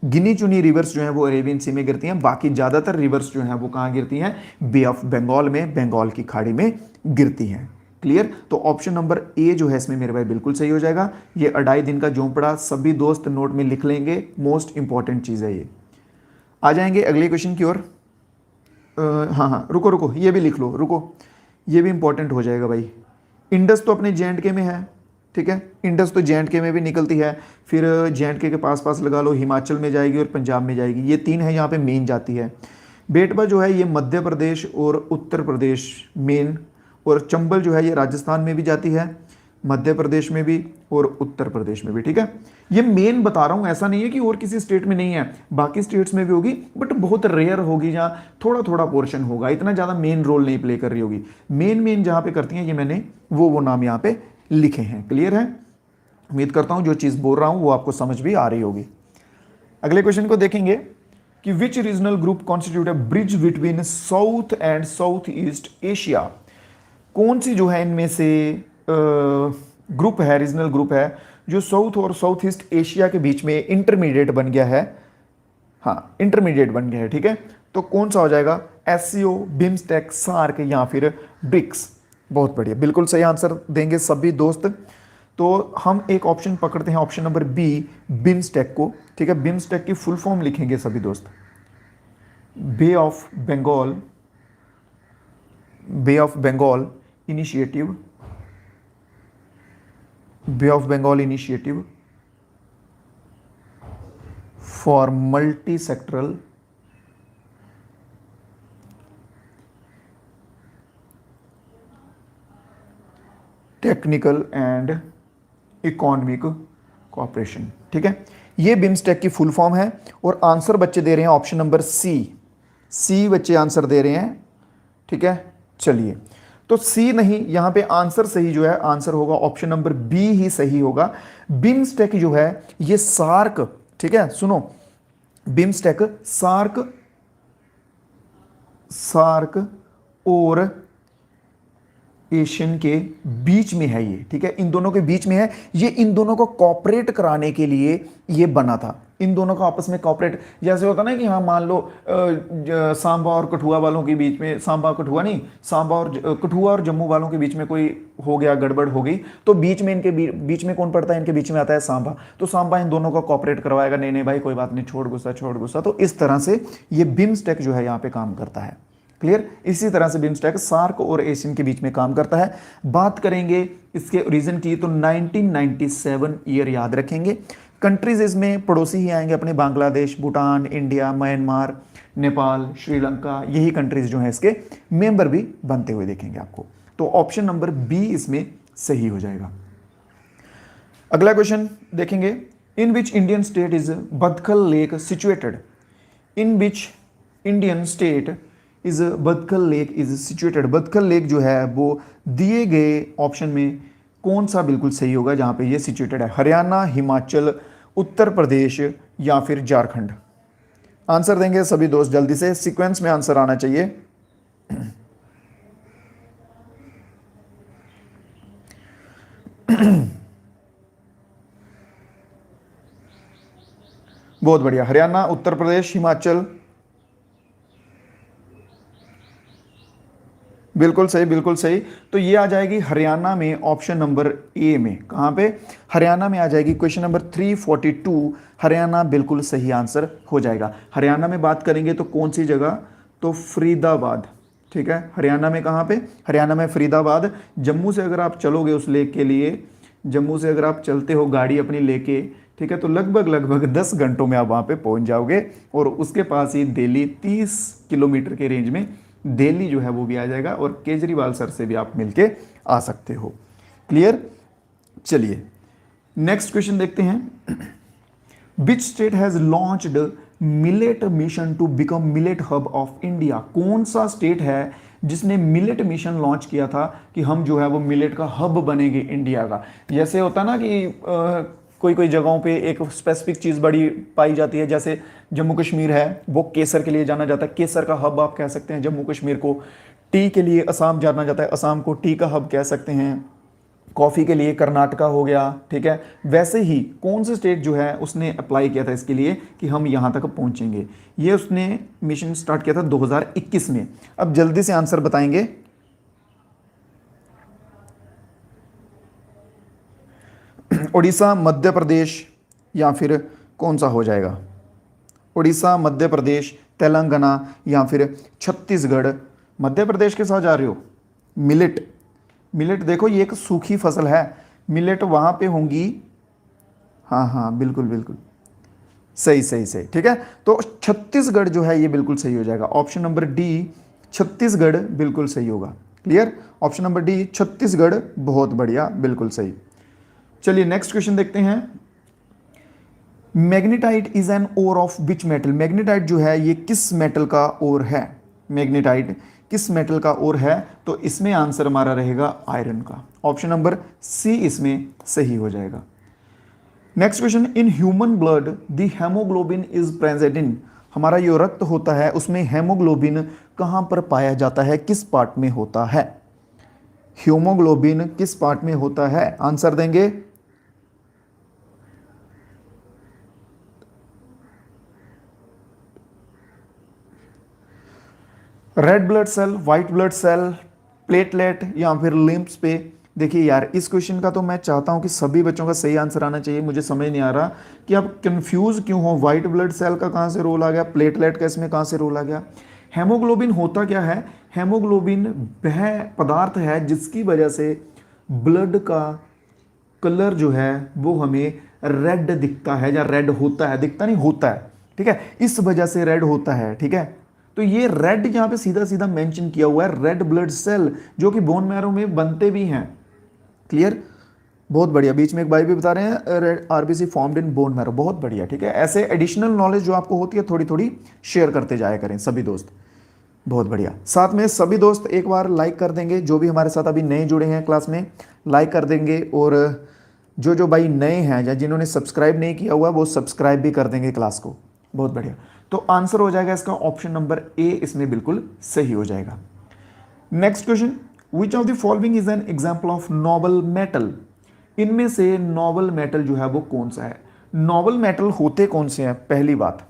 गिनी चुनी रिवर्स जो हैं वो अरेबियन सी में गिरती हैं, बाकी ज़्यादातर रिवर्स जो हैं वो कहाँ गिरती हैं? बे ऑफ बंगाल में, बंगाल की खाड़ी में गिरती हैं। क्लियर? तो ऑप्शन नंबर ए जो है इसमें मेरे भाई बिल्कुल सही हो जाएगा। ये अढ़ाई दिन का झोंपड़ा सभी दोस्त नोट में लिख लेंगे, मोस्ट इंपॉर्टेंट चीज़ है ये। आ जाएंगे अगले क्वेश्चन की ओर। हाँ, रुको, ये भी लिख लो, रुको, ये भी इंपॉर्टेंट हो जाएगा भाई। इंडस तो अपने जे में है। ठीक है, इंडस तो जे में भी निकलती है, फिर जे के पास लगा लो, हिमाचल में जाएगी और पंजाब में जाएगी। ये तीन है यहाँ पे मेन जाती है। बेटवा जो है ये मध्य प्रदेश और उत्तर प्रदेश मेन, और चंबल जो है ये राजस्थान में भी जाती है, मध्य प्रदेश में भी और उत्तर प्रदेश में भी। ठीक है, ये मेन बता रहा हूँ, ऐसा नहीं है कि और किसी स्टेट में नहीं है, बाकी स्टेट्स में भी होगी, बट बहुत रेयर होगी, जहाँ थोड़ा थोड़ा पोर्शन होगा, इतना ज़्यादा मेन रोल नहीं प्ले कर रही होगी। मेन जहाँ पे करती हैं ये मैंने वो नाम यहाँ पे लिखे हैं। क्लियर है? उम्मीद करता हूँ जो चीज़ बोल रहा हूँ वो आपको समझ भी आ रही होगी। अगले क्वेश्चन को देखेंगे कि which regional group constitute a bridge between South and South East Asia? कौन सी जो है इनमें से ग्रुप है, रीजनल ग्रुप है जो साउथ और साउथ ईस्ट एशिया के बीच में इंटरमीडिएट बन गया है, हाँ इंटरमीडिएट बन गया है, ठीक है। तो कौन सा हो जाएगा, एससीओ, बिम्स्टेक, सार्क या फिर ब्रिक्स। बहुत बढ़िया, बिल्कुल सही आंसर देंगे सभी दोस्त। तो हम एक ऑप्शन पकड़ते हैं, ऑप्शन नंबर बी, बिम्स्टेक को, ठीक है। बिम्स्टेक की फुल फॉर्म लिखेंगे सभी दोस्त, Bay of Bengal, Bay of Bengal initiative, Bay of Bengal initiative for multi sectoral technical and economic cooperation, ठीक है। ये बिम्स्टेक की फुल फॉर्म है और आंसर बच्चे दे रहे हैं ऑप्शन नंबर सी बच्चे आंसर दे रहे हैं, ठीक है। चलिए, तो सी नहीं, यहां पे आंसर सही जो है, आंसर होगा ऑप्शन नंबर बी ही सही होगा। बिम्स्टेक जो है ये सार्क, ठीक है, सुनो, बिम्स्टेक सार्क, सार्क और एशियन के बीच में है ये, ठीक है, इन दोनों के बीच में है ये। इन दोनों को कॉपरेट कराने के लिए ये बना था, इन दोनों का आपस में कॉपरेट, जैसे होता ना कि हाँ मान लो सांबा और कठुआ वालों के बीच में, सांबा कठुआ नहीं, सांबा और कठुआ और जम्मू वालों के बीच में कोई हो गया, गड़बड़ हो गई, तो बीच में इनके बीच में कौन पड़ता है, इनके बीच में आता है सांबा। तो सांबा इन दोनों का कॉपरेट करवाएगा, नहीं नहीं भाई कोई बात नहीं, छोड़ गुस्सा छोड़ गुस्सा। तो इस तरह से ये बिम्स्टेक जो है यहाँ पे काम करता है, क्लियर। इसी तरह से बिम्स्टेक सार्क और एशियन के बीच में काम करता है। बात करेंगे इसके ओरिजिन की, तो 1997 ईयर याद रखेंगे। कंट्रीज इसमें पड़ोसी ही आएंगे अपने, बांग्लादेश, भूटान, इंडिया, म्यांमार, नेपाल, श्रीलंका, यही कंट्रीज जो है इसके मेंबर भी बनते हुए देखेंगे आपको। तो ऑप्शन नंबर बी इसमें सही हो जाएगा। अगला क्वेश्चन देखेंगे, in which Indian state is Badkhal lake situated, in which Indian state is Badkhal lake is situated. Badkhal lake जो है वो दिए गए ऑप्शन में कौन सा बिल्कुल सही होगा जहां पे ये सिचुएटेड है, हरियाणा, हिमाचल, उत्तर प्रदेश या फिर झारखंड। आंसर देंगे सभी दोस्त जल्दी से, सीक्वेंस में आंसर आना चाहिए। बहुत बढ़िया, हरियाणा, उत्तर प्रदेश, हिमाचल, बिल्कुल सही बिल्कुल सही। तो ये आ जाएगी हरियाणा में, ऑप्शन नंबर ए में। कहां पे, हरियाणा में आ जाएगी। क्वेश्चन नंबर 342 हरियाणा बिल्कुल सही आंसर हो जाएगा। हरियाणा में बात करेंगे तो कौन सी जगह, तो फरीदाबाद, ठीक है। हरियाणा में कहां पे, हरियाणा में फरीदाबाद। जम्मू से अगर आप चलोगे उस लेक के लिए, जम्मू से अगर आप चलते हो गाड़ी अपनी लेके, ठीक है, तो लगभग 10 घंटों में आप वहां पे पहुंच जाओगे। और उसके पास ही दिल्ली 30 किलोमीटर के रेंज में दिल्ली जो है वो भी आ जाएगा, और केजरीवाल सर से भी आप मिलके आ सकते हो, क्लियर। चलिए नेक्स्ट क्वेश्चन देखते हैं, which state has launched millet mission to become millet hub of India. कौन सा स्टेट है जिसने मिलेट मिशन लॉन्च किया था कि हम जो है वो मिलेट का हब बनेंगे इंडिया का। जैसे होता ना कि कोई कोई जगहों पे एक स्पेसिफिक चीज़ बड़ी पाई जाती है, जैसे जम्मू कश्मीर है वो केसर के लिए जाना जाता है, केसर का हब आप कह सकते हैं जम्मू कश्मीर को। टी के लिए असम जाना जाता है, असम को टी का हब कह सकते हैं। कॉफ़ी के लिए कर्नाटका हो गया, ठीक है। वैसे ही कौन से स्टेट जो है उसने अप्लाई किया था इसके लिए कि हम यहाँ तक पहुँचेंगे, ये उसने मिशन स्टार्ट किया था 2021 में। अब जल्दी से आंसर बताएंगे। उड़ीसा, मध्य प्रदेश या फिर कौन सा हो जाएगा, उड़ीसा, मध्य प्रदेश, तेलंगाना या फिर छत्तीसगढ़। मध्य प्रदेश के साथ जा रहे हो। मिलेट, मिलेट देखो ये एक सूखी फसल है, मिलेट वहां पे होंगी। हाँ हाँ बिल्कुल बिल्कुल सही सही सही, ठीक है। तो छत्तीसगढ़ जो है ये बिल्कुल सही हो जाएगा। ऑप्शन नंबर डी छत्तीसगढ़ बिल्कुल सही होगा, clear. Option number D Chhattisgarh, बहुत बढ़िया, बिल्कुल सही। चलिए नेक्स्ट क्वेश्चन देखते हैं, magnetite is an ore of which metal. Magnetite जो है ये किस मेटल का ओर है, मैग्नेटाइट किस मेटल का ओर है, तो इसमें आंसर हमारा रहेगा आयरन का। ऑप्शन नंबर सी इसमें सही हो जाएगा। Next question, in human blood the haemoglobin is present in. हमारा जो रक्त होता है उसमें हेमोग्लोबिन कहां पर पाया जाता है, किस पार्ट में होता है, हीमोग्लोबिन किस पार्ट में होता है, आंसर देंगे। Red blood cell, white blood cell, platelet या फिर लिम्फ्स पे। देखिए यार, इस क्वेश्चन का तो मैं चाहता हूं कि सभी बच्चों का सही आंसर आना चाहिए। मुझे समझ नहीं आ रहा कि आप कंफ्यूज क्यों हो। व्हाइट ब्लड सेल का कहाँ से रोल आ गया, प्लेटलेट का इसमें कहाँ से रोल आ गया। हेमोग्लोबिन होता क्या है? हेमोग्लोबिन वह पदार्थ है जिसकी वजह से ब्लड का कलर जो है वो हमें रेड दिखता है, या रेड होता है, दिखता नहीं होता है, ठीक है, इस वजह से रेड होता है, ठीक है। तो ये रेड यहां पे सीधा सीधा मेंशन किया हुआ है, रेड ब्लड सेल जो कि बोन मैरो में बनते भी हैं। क्लियर, बहुत बढ़िया। बीच में एक भाई भी बता रहे हैं red RBC formed in bone marrow, बहुत बढ़िया, ठीक है। ऐसे एडिशनल नॉलेज जो आपको होती है थोड़ी थोड़ी शेयर करते जाया करें सभी दोस्त, बहुत बढ़िया। साथ में सभी दोस्त एक बार लाइक कर देंगे, जो भी हमारे साथ अभी नए जुड़े हैं क्लास में लाइक कर देंगे, और जो जो भाई नए हैं या जिन्होंने सब्सक्राइब नहीं किया हुआ वो सब्सक्राइब भी कर देंगे क्लास को, बहुत बढ़िया। तो आंसर हो जाएगा इसका ऑप्शन नंबर ए, इसमें बिल्कुल सही हो जाएगा। Next question, which of the following is an example of noble metal. इनमें से नोबल मेटल जो है वो कौन सा है? नोबल मेटल होते कौन से हैं? पहली बात,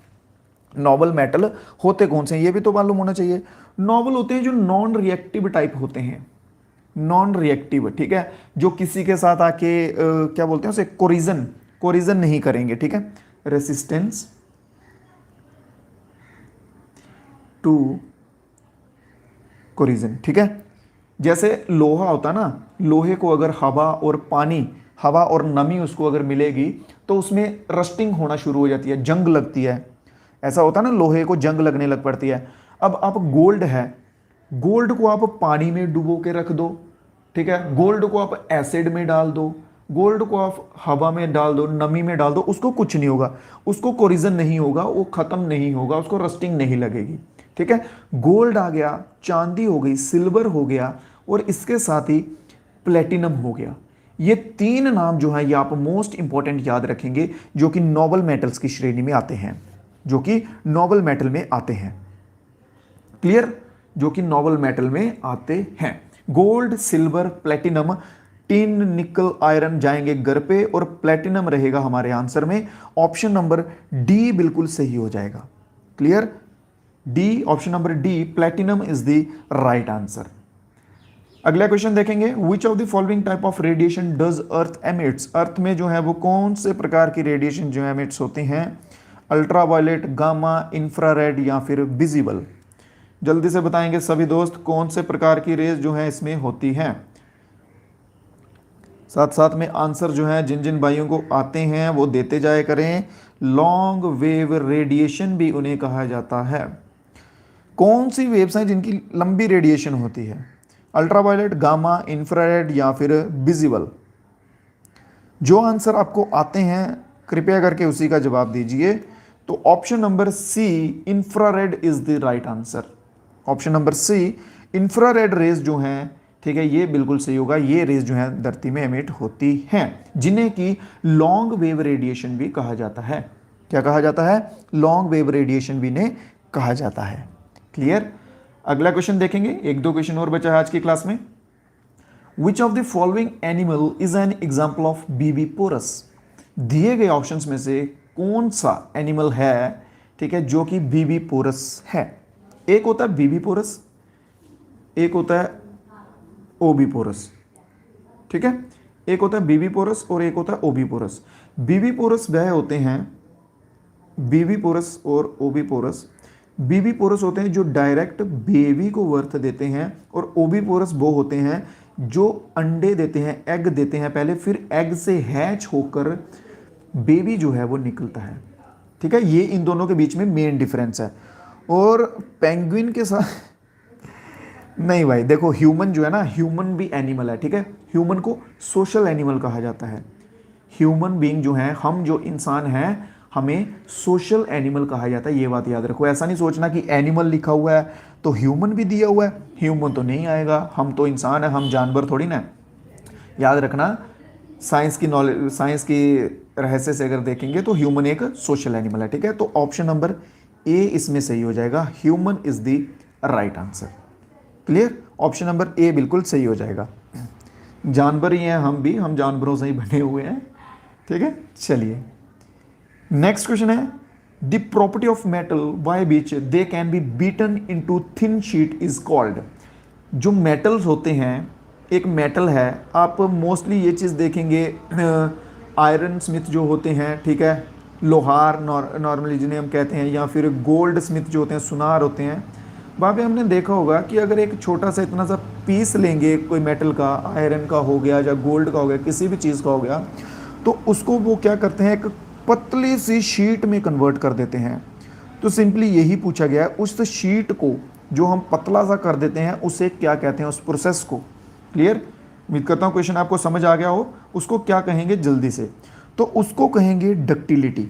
नोबल मेटल होते कौन से हैं ये भी तो मालूम होना चाहिए। नोबल होते हैं जो नॉन रिएक्टिव टाइप होते हैं, नॉन रिएक्टिव, ठीक है, जो किसी के साथ आके क्या बोलते हैं उसे, कोरिजन, कोरिजन नहीं करेंगे, ठीक है, रेसिस्टेंस टू कोरिजन, ठीक है। जैसे लोहा होता है ना, लोहे को अगर हवा और पानी, हवा और नमी उसको अगर मिलेगी तो उसमें रस्टिंग होना शुरू हो जाती है, जंग लगती है। ऐसा होता है ना, लोहे को जंग लगने लग पड़ती है। अब आप गोल्ड है, गोल्ड को आप पानी में डुबो के रख दो, ठीक है, गोल्ड को आप एसिड में डाल दो, गोल्ड को आप हवा में डाल दो, नमी में डाल दो, उसको कुछ नहीं होगा, उसको कोरिजन नहीं होगा, वो खत्म नहीं होगा, उसको रस्टिंग नहीं लगेगी, ठीक है। गोल्ड आ गया, चांदी हो गई, सिल्वर हो गया, और इसके साथ ही प्लेटिनम हो गया। ये तीन नाम जो है ये आप मोस्ट इंपॉर्टेंट याद रखेंगे, जो कि नोबल मेटल्स की श्रेणी में आते हैं, जो कि नोबल मेटल में आते हैं। क्लियर, जो कि नोबल मेटल में आते हैं। गोल्ड, सिल्वर, प्लेटिनम, टिन, निकल, आयरन जाएंगे घर पे, और प्लेटिनम रहेगा हमारे आंसर में। ऑप्शन नंबर डी बिल्कुल सही हो जाएगा। Clear, D, option number D, platinum is the right answer. अगला क्वेश्चन देखेंगे, which of the following type of radiation does earth emits. Earth में जो है वो कौन से प्रकार की रेडिएशन जो एमिट्स होती हैं? अल्ट्रावायलेट, गामा, इंफ्रारेड या फिर विजिबल। जल्दी से बताएंगे सभी दोस्त कौन से प्रकार की रेज जो है इसमें होती हैं। साथ साथ में आंसर जो है जिन जिन भाइयों को आते हैं वो देते जाए करें। लॉन्ग वेव रेडिएशन भी उन्हें कहा जाता है। कौन सी वेव्स हैं जिनकी लंबी रेडिएशन होती है? अल्ट्रावायलेट, गामा, इंफ्रारेड या फिर विजिबल। जो आंसर आपको आते हैं कृपया करके उसी का जवाब दीजिए। तो option number C, infrared is the right answer. Option number C, infrared rays जो हैं, ठीक है, ये बिल्कुल सही होगा। ये रेज जो है धरती में एमिट होती हैं, जिन्हें कि लॉन्ग वेव रेडिएशन भी कहा जाता है। क्या कहा जाता है? लॉन्ग वेव रेडिएशन भी इन्हें कहा जाता है। क्लियर, अगला क्वेश्चन देखेंगे, एक दो क्वेश्चन और बचा है आज की क्लास में। Which of the following animal is an example of viviparous. दिए गए ऑप्शंस में से कौन सा एनिमल है, ठीक है, जो कि बीबीपोरस है? एक होता है बीबीपोरस, एक होता है ओबीपोरस, ठीक है, एक होता है बीबीपोरस और एक होता है ओबीपोरस। बीबीपोरस वह होते हैं, बीबीपोरस और ओबीपोरस। बीबीपोरस होते हैं जो डायरेक्ट बेबी को बर्थ देते हैं, और ओबीपोरस वो होते हैं जो अंडे देते हैं, एग देते हैं पहले, फिर एग से हैच होकर बेबी जो है वो निकलता है, ठीक है। ये इन दोनों के बीच में मेन डिफरेंस है। और पेंगुइन के साथ नहीं भाई, देखो ह्यूमन जो है ना, ह्यूमन भी एनिमल है, ठीक है। ह्यूमन को सोशल एनिमल कहा जाता है। ह्यूमन बीइंग जो है, हम जो इंसान हैं, हमें सोशल एनिमल कहा जाता है। ये बात याद रखो। ऐसा नहीं सोचना कि एनिमल लिखा हुआ है तो ह्यूमन भी दिया हुआ है, ह्यूमन तो नहीं आएगा, हम तो इंसान है, हम जानवर थोड़ी ना। याद रखना, साइंस की नॉलेज, साइंस की रहस्य से अगर देखेंगे तो ह्यूमन एक सोशल एनिमल है, ठीक है। तो ऑप्शन नंबर ए इसमें सही हो जाएगा, human is the right answer. Clear, option number ए बिल्कुल सही हो जाएगा। जानवर ही हैं हम भी, हम जानवरों से ही बने हुए हैं, ठीक है। चलिए नेक्स्ट क्वेश्चन है, the property of metal by which they can be beaten into thin sheet is called. जो मेटल्स होते हैं, एक मेटल है, आप मोस्टली ये चीज़ देखेंगे आयरन स्मिथ जो होते हैं, ठीक है, लोहार नॉर्मली जिन्हें हम कहते हैं, या फिर गोल्ड स्मिथ जो होते हैं, सुनार होते हैं, वहाँ पे हमने देखा होगा कि अगर एक छोटा सा इतना सा पीस लेंगे कोई मेटल का, आयरन का हो गया या गोल्ड का हो गया, किसी भी चीज़ का हो गया, तो उसको वो क्या करते हैं, एक पतली सी शीट में कन्वर्ट कर देते हैं। तो सिंपली यही पूछा गया है, उस शीट को जो हम पतला सा कर देते हैं उसे क्या कहते हैं, उस प्रोसेस को। क्लियर? उम्मीद करता हूँ क्वेश्चन आपको समझ आ गया हो। उसको क्या कहेंगे जल्दी से, तो उसको कहेंगे डक्टिलिटी।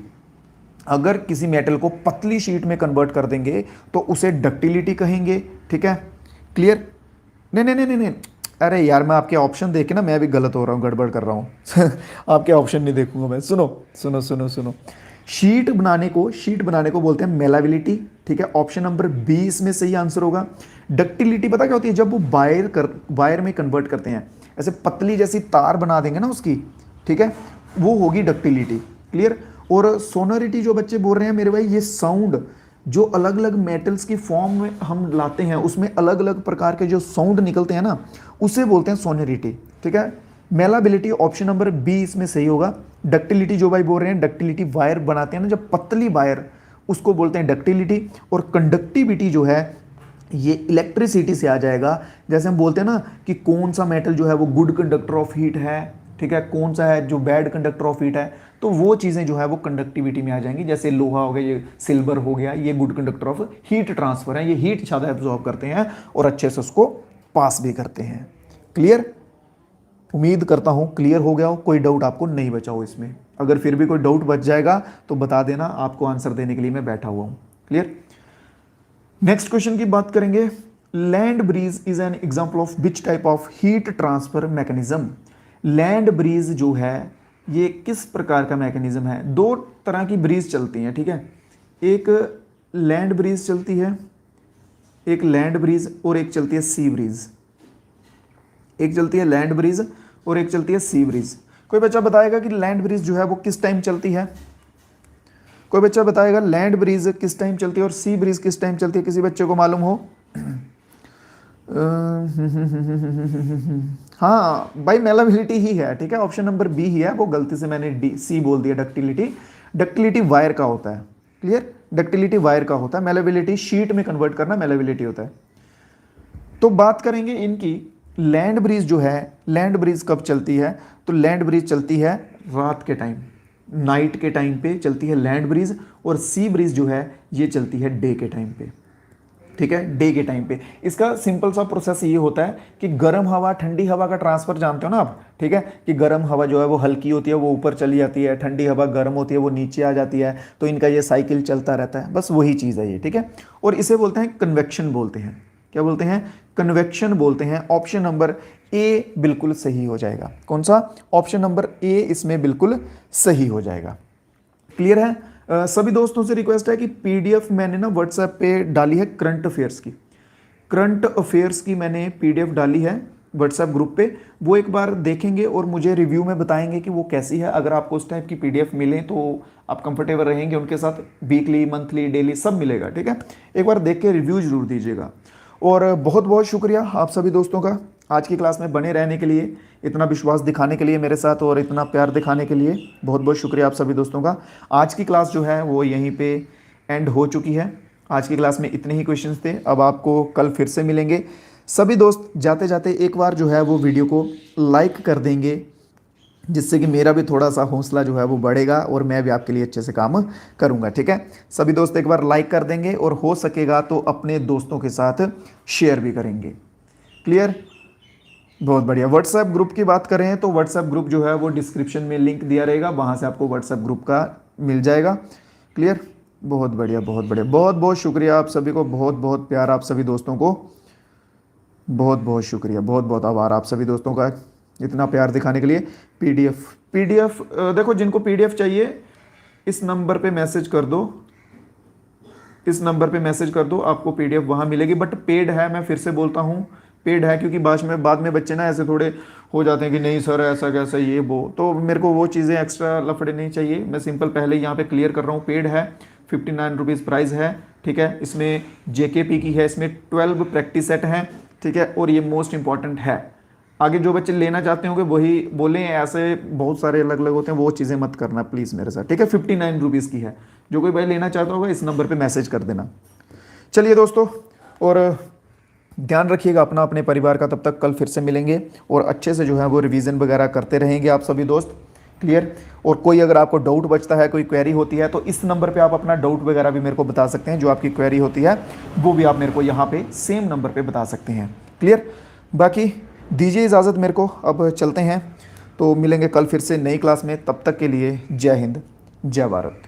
अगर किसी मेटल को पतली शीट में कन्वर्ट कर देंगे तो उसे डक्टिलिटी कहेंगे। ठीक है, क्लियर? नहीं नहीं नहीं नहीं, अरे यार मैं आपके ऑप्शन देख के ना मैं भी गलत हो रहा हूँ, गड़बड़ कर रहा हूँ आपके ऑप्शन नहीं देखूंगा मैं। सुनो सुनो सुनो सुनो, शीट बनाने को बोलते हैं मेलाबिलिटी। ठीक है, ऑप्शन नंबर बी इसमें सही आंसर होगा। डक्टिलिटी पता क्या होती है, जब वो वायर में कन्वर्ट करते हैं, ऐसे पतली जैसी तार बना देंगे ना उसकी, ठीक है, वो होगी डक्टिलिटी। क्लियर? और सोनोरिटी जो बच्चे बोल रहे हैं मेरे भाई, ये साउंड जो अलग अलग मेटल्स की फॉर्म में हम लाते हैं, उसमें अलग अलग प्रकार के जो साउंड निकलते हैं ना, उसे बोलते हैं सोनोरिटी। ठीक है, मेलाबिलिटी ऑप्शन नंबर बी इसमें सही होगा। डक्टिलिटी जो भाई बोल रहे हैं, डक्टिलिटी वायर बनाते हैं ना जब पतली वायर, उसको बोलते हैं डक्टिलिटी। और कंडक्टिविटी जो है ये इलेक्ट्रिसिटी से आ जाएगा। जैसे हम बोलते हैं ना कि कौन सा मेटल जो है वो गुड कंडक्टर ऑफ हीट है, ठीक है, कौन सा है जो बैड कंडक्टर ऑफ हीट है, तो वो चीज़ें जो है वो कंडक्टिविटी में आ जाएंगी। जैसे लोहा हो गया, ये सिल्वर हो गया, ये good conductor of heat transfer है, ये हीट ज़्यादा एब्जॉर्ब करते हैं और अच्छे से उसको पास भी करते हैं। क्लियर? उम्मीद करता हूं क्लियर हो गया हो, कोई डाउट आपको नहीं बचा हो इसमें। अगर फिर भी कोई डाउट बच जाएगा तो बता देना, आपको आंसर देने के लिए मैं बैठा हुआ हूं। क्लियर? नेक्स्ट क्वेश्चन की बात करेंगे। Land breeze is an example of which type of heat transfer mechanism. Land breeze जो है ये किस प्रकार का मैकेनिज्म है? दो तरह की ब्रीज चलती हैं, ठीक है, एक लैंड ब्रीज चलती है, एक लैंड ब्रीज, और एक चलती है सी ब्रीज। एक चलती है लैंड ब्रीज और एक चलती है सी ब्रीज। कोई बच्चा बताएगा कि लैंड ब्रीज जो है वो किस टाइम चलती है? कोई बच्चा बताएगा लैंड ब्रीज किस टाइम चलती है और सी ब्रीज किस टाइम चलती है? किसी बच्चे को मालूम हो? हाँ भाई, मेलाबिलिटी ही है। ठीक है, ऑप्शन नंबर बी ही है, वो गलती से मैंने डी सी बोल दिया। डक्टिलिटी, डक्टिलिटी वायर का होता है। क्लियर? डक्टिलिटी वायर का होता है, मेलाबिलिटी शीट में कन्वर्ट करना मेलाबिलिटी होता है। तो बात करेंगे इनकी। लैंड ब्रीज जो है, लैंड ब्रीज कब चलती है? तो लैंड ब्रीज चलती है रात के टाइम, नाइट के टाइम पे चलती है लैंड ब्रीज। और सी ब्रीज जो है ये चलती है डे के टाइम पे। ठीक है, डे के टाइम पे। इसका सिंपल सा प्रोसेस ये होता है कि गर्म हवा ठंडी हवा का ट्रांसफर जानते हो ना आप, ठीक है, कि गर्म हवा जो है वो हल्की होती है, वो ऊपर चली जाती है, ठंडी हवा गर्म होती है, वो नीचे आ जाती है। तो इनका ये साइकिल चलता रहता है, बस वही चीज़ है ये। ठीक है, और इसे बोलते हैं कन्वेक्शन बोलते हैं। क्या बोलते हैं? कन्वेक्शन बोलते हैं। ऑप्शन नंबर ए बिल्कुल सही हो जाएगा। कौन सा? ऑप्शन नंबर ए इसमें बिल्कुल सही हो जाएगा। क्लियर है? सभी दोस्तों से रिक्वेस्ट है कि पीडीएफ मैंने ना व्हाट्सएप पे डाली है करंट अफेयर्स की। करंट अफेयर्स की मैंने पीडीएफ डाली है व्हाट्सएप ग्रुप पे, वो एक बार देखेंगे और मुझे रिव्यू में बताएंगे कि वो कैसी है। अगर आपको उस टाइप की पीडीएफ मिले तो आप कंफर्टेबल रहेंगे उनके साथ, वीकली मंथली डेली सब मिलेगा। ठीक है, एक बार देख के रिव्यू जरूर दीजिएगा। और बहुत बहुत शुक्रिया आप सभी दोस्तों का आज की क्लास में बने रहने के लिए, इतना विश्वास दिखाने के लिए मेरे साथ और इतना प्यार दिखाने के लिए बहुत बहुत शुक्रिया आप सभी दोस्तों का। आज की क्लास जो है वो यहीं पे एंड हो चुकी है। आज की क्लास में इतने ही क्वेश्चंस थे। अब आपको कल फिर से मिलेंगे। सभी दोस्त जाते जाते एक बार जो है वो वीडियो को लाइक कर देंगे, जिससे कि मेरा भी थोड़ा सा हौसला जो है वो बढ़ेगा और मैं भी आपके लिए अच्छे से काम करूंगा। ठीक है, सभी दोस्त एक बार लाइक कर देंगे और हो सकेगा तो अपने दोस्तों के साथ शेयर भी करेंगे। क्लियर? बहुत बढ़िया। व्हाट्सएप ग्रुप की बात करें तो व्हाट्सएप ग्रुप जो है वो डिस्क्रिप्शन में लिंक दिया रहेगा, वहाँ से आपको व्हाट्सएप ग्रुप का मिल जाएगा। क्लियर? बहुत बढ़िया बहुत बढ़िया। बहुत बहुत शुक्रिया आप सभी को, बहुत बहुत प्यार आप सभी दोस्तों को, बहुत बहुत शुक्रिया, बहुत बहुत आभार आप सभी दोस्तों का इतना प्यार दिखाने के लिए। पीडीएफ देखो, जिनको पीडीएफ चाहिए इस नंबर पे मैसेज कर दो, इस नंबर पे मैसेज कर दो, आपको पीडीएफ वहाँ मिलेगी। बट पेड है, मैं फिर से बोलता हूँ पेड है, क्योंकि बाद में बच्चे ना ऐसे थोड़े हो जाते हैं कि नहीं सर ऐसा कैसा ये वो, तो मेरे को वो चीज़ें एक्स्ट्रा लफड़े नहीं चाहिए। मैं सिंपल पहले यहाँ पे क्लियर कर रहा हूँ, पेड है, 59 रुपीज़ प्राइस है, ठीक है। इसमें जेकेपी की है, इसमें 12 प्रैक्टिस सेट हैं, ठीक है। और ये मोस्ट इंपॉर्टेंट है, आगे जो बच्चे लेना चाहते होंगे वही बोले, ऐसे बहुत सारे अलग अलग होते हैं, वो चीज़ें मत करना प्लीज़ मेरे साथ, ठीक है। 59 रुपीज़ की है, जो कोई भाई लेना चाहता होगा इस नंबर पे मैसेज कर देना। चलिए दोस्तों, और ध्यान रखिएगा अपना, अपने परिवार का। तब तक कल फिर से मिलेंगे और अच्छे से जो है वो रिवीजन वगैरह करते रहेंगे आप सभी दोस्त, क्लियर। और कोई अगर आपको डाउट बचता है, कोई क्वेरी होती है, तो इस नंबर पे आप अपना डाउट वगैरह भी मेरे को बता सकते हैं। जो आपकी क्वेरी होती है वो भी आप मेरे को यहाँ पे सेम नंबर पे बता सकते हैं, क्लियर। बाकी दीजिए इजाज़त मेरे को, अब चलते हैं, तो मिलेंगे कल फिर से नई क्लास में। तब तक के लिए जय हिंद, जय भारत।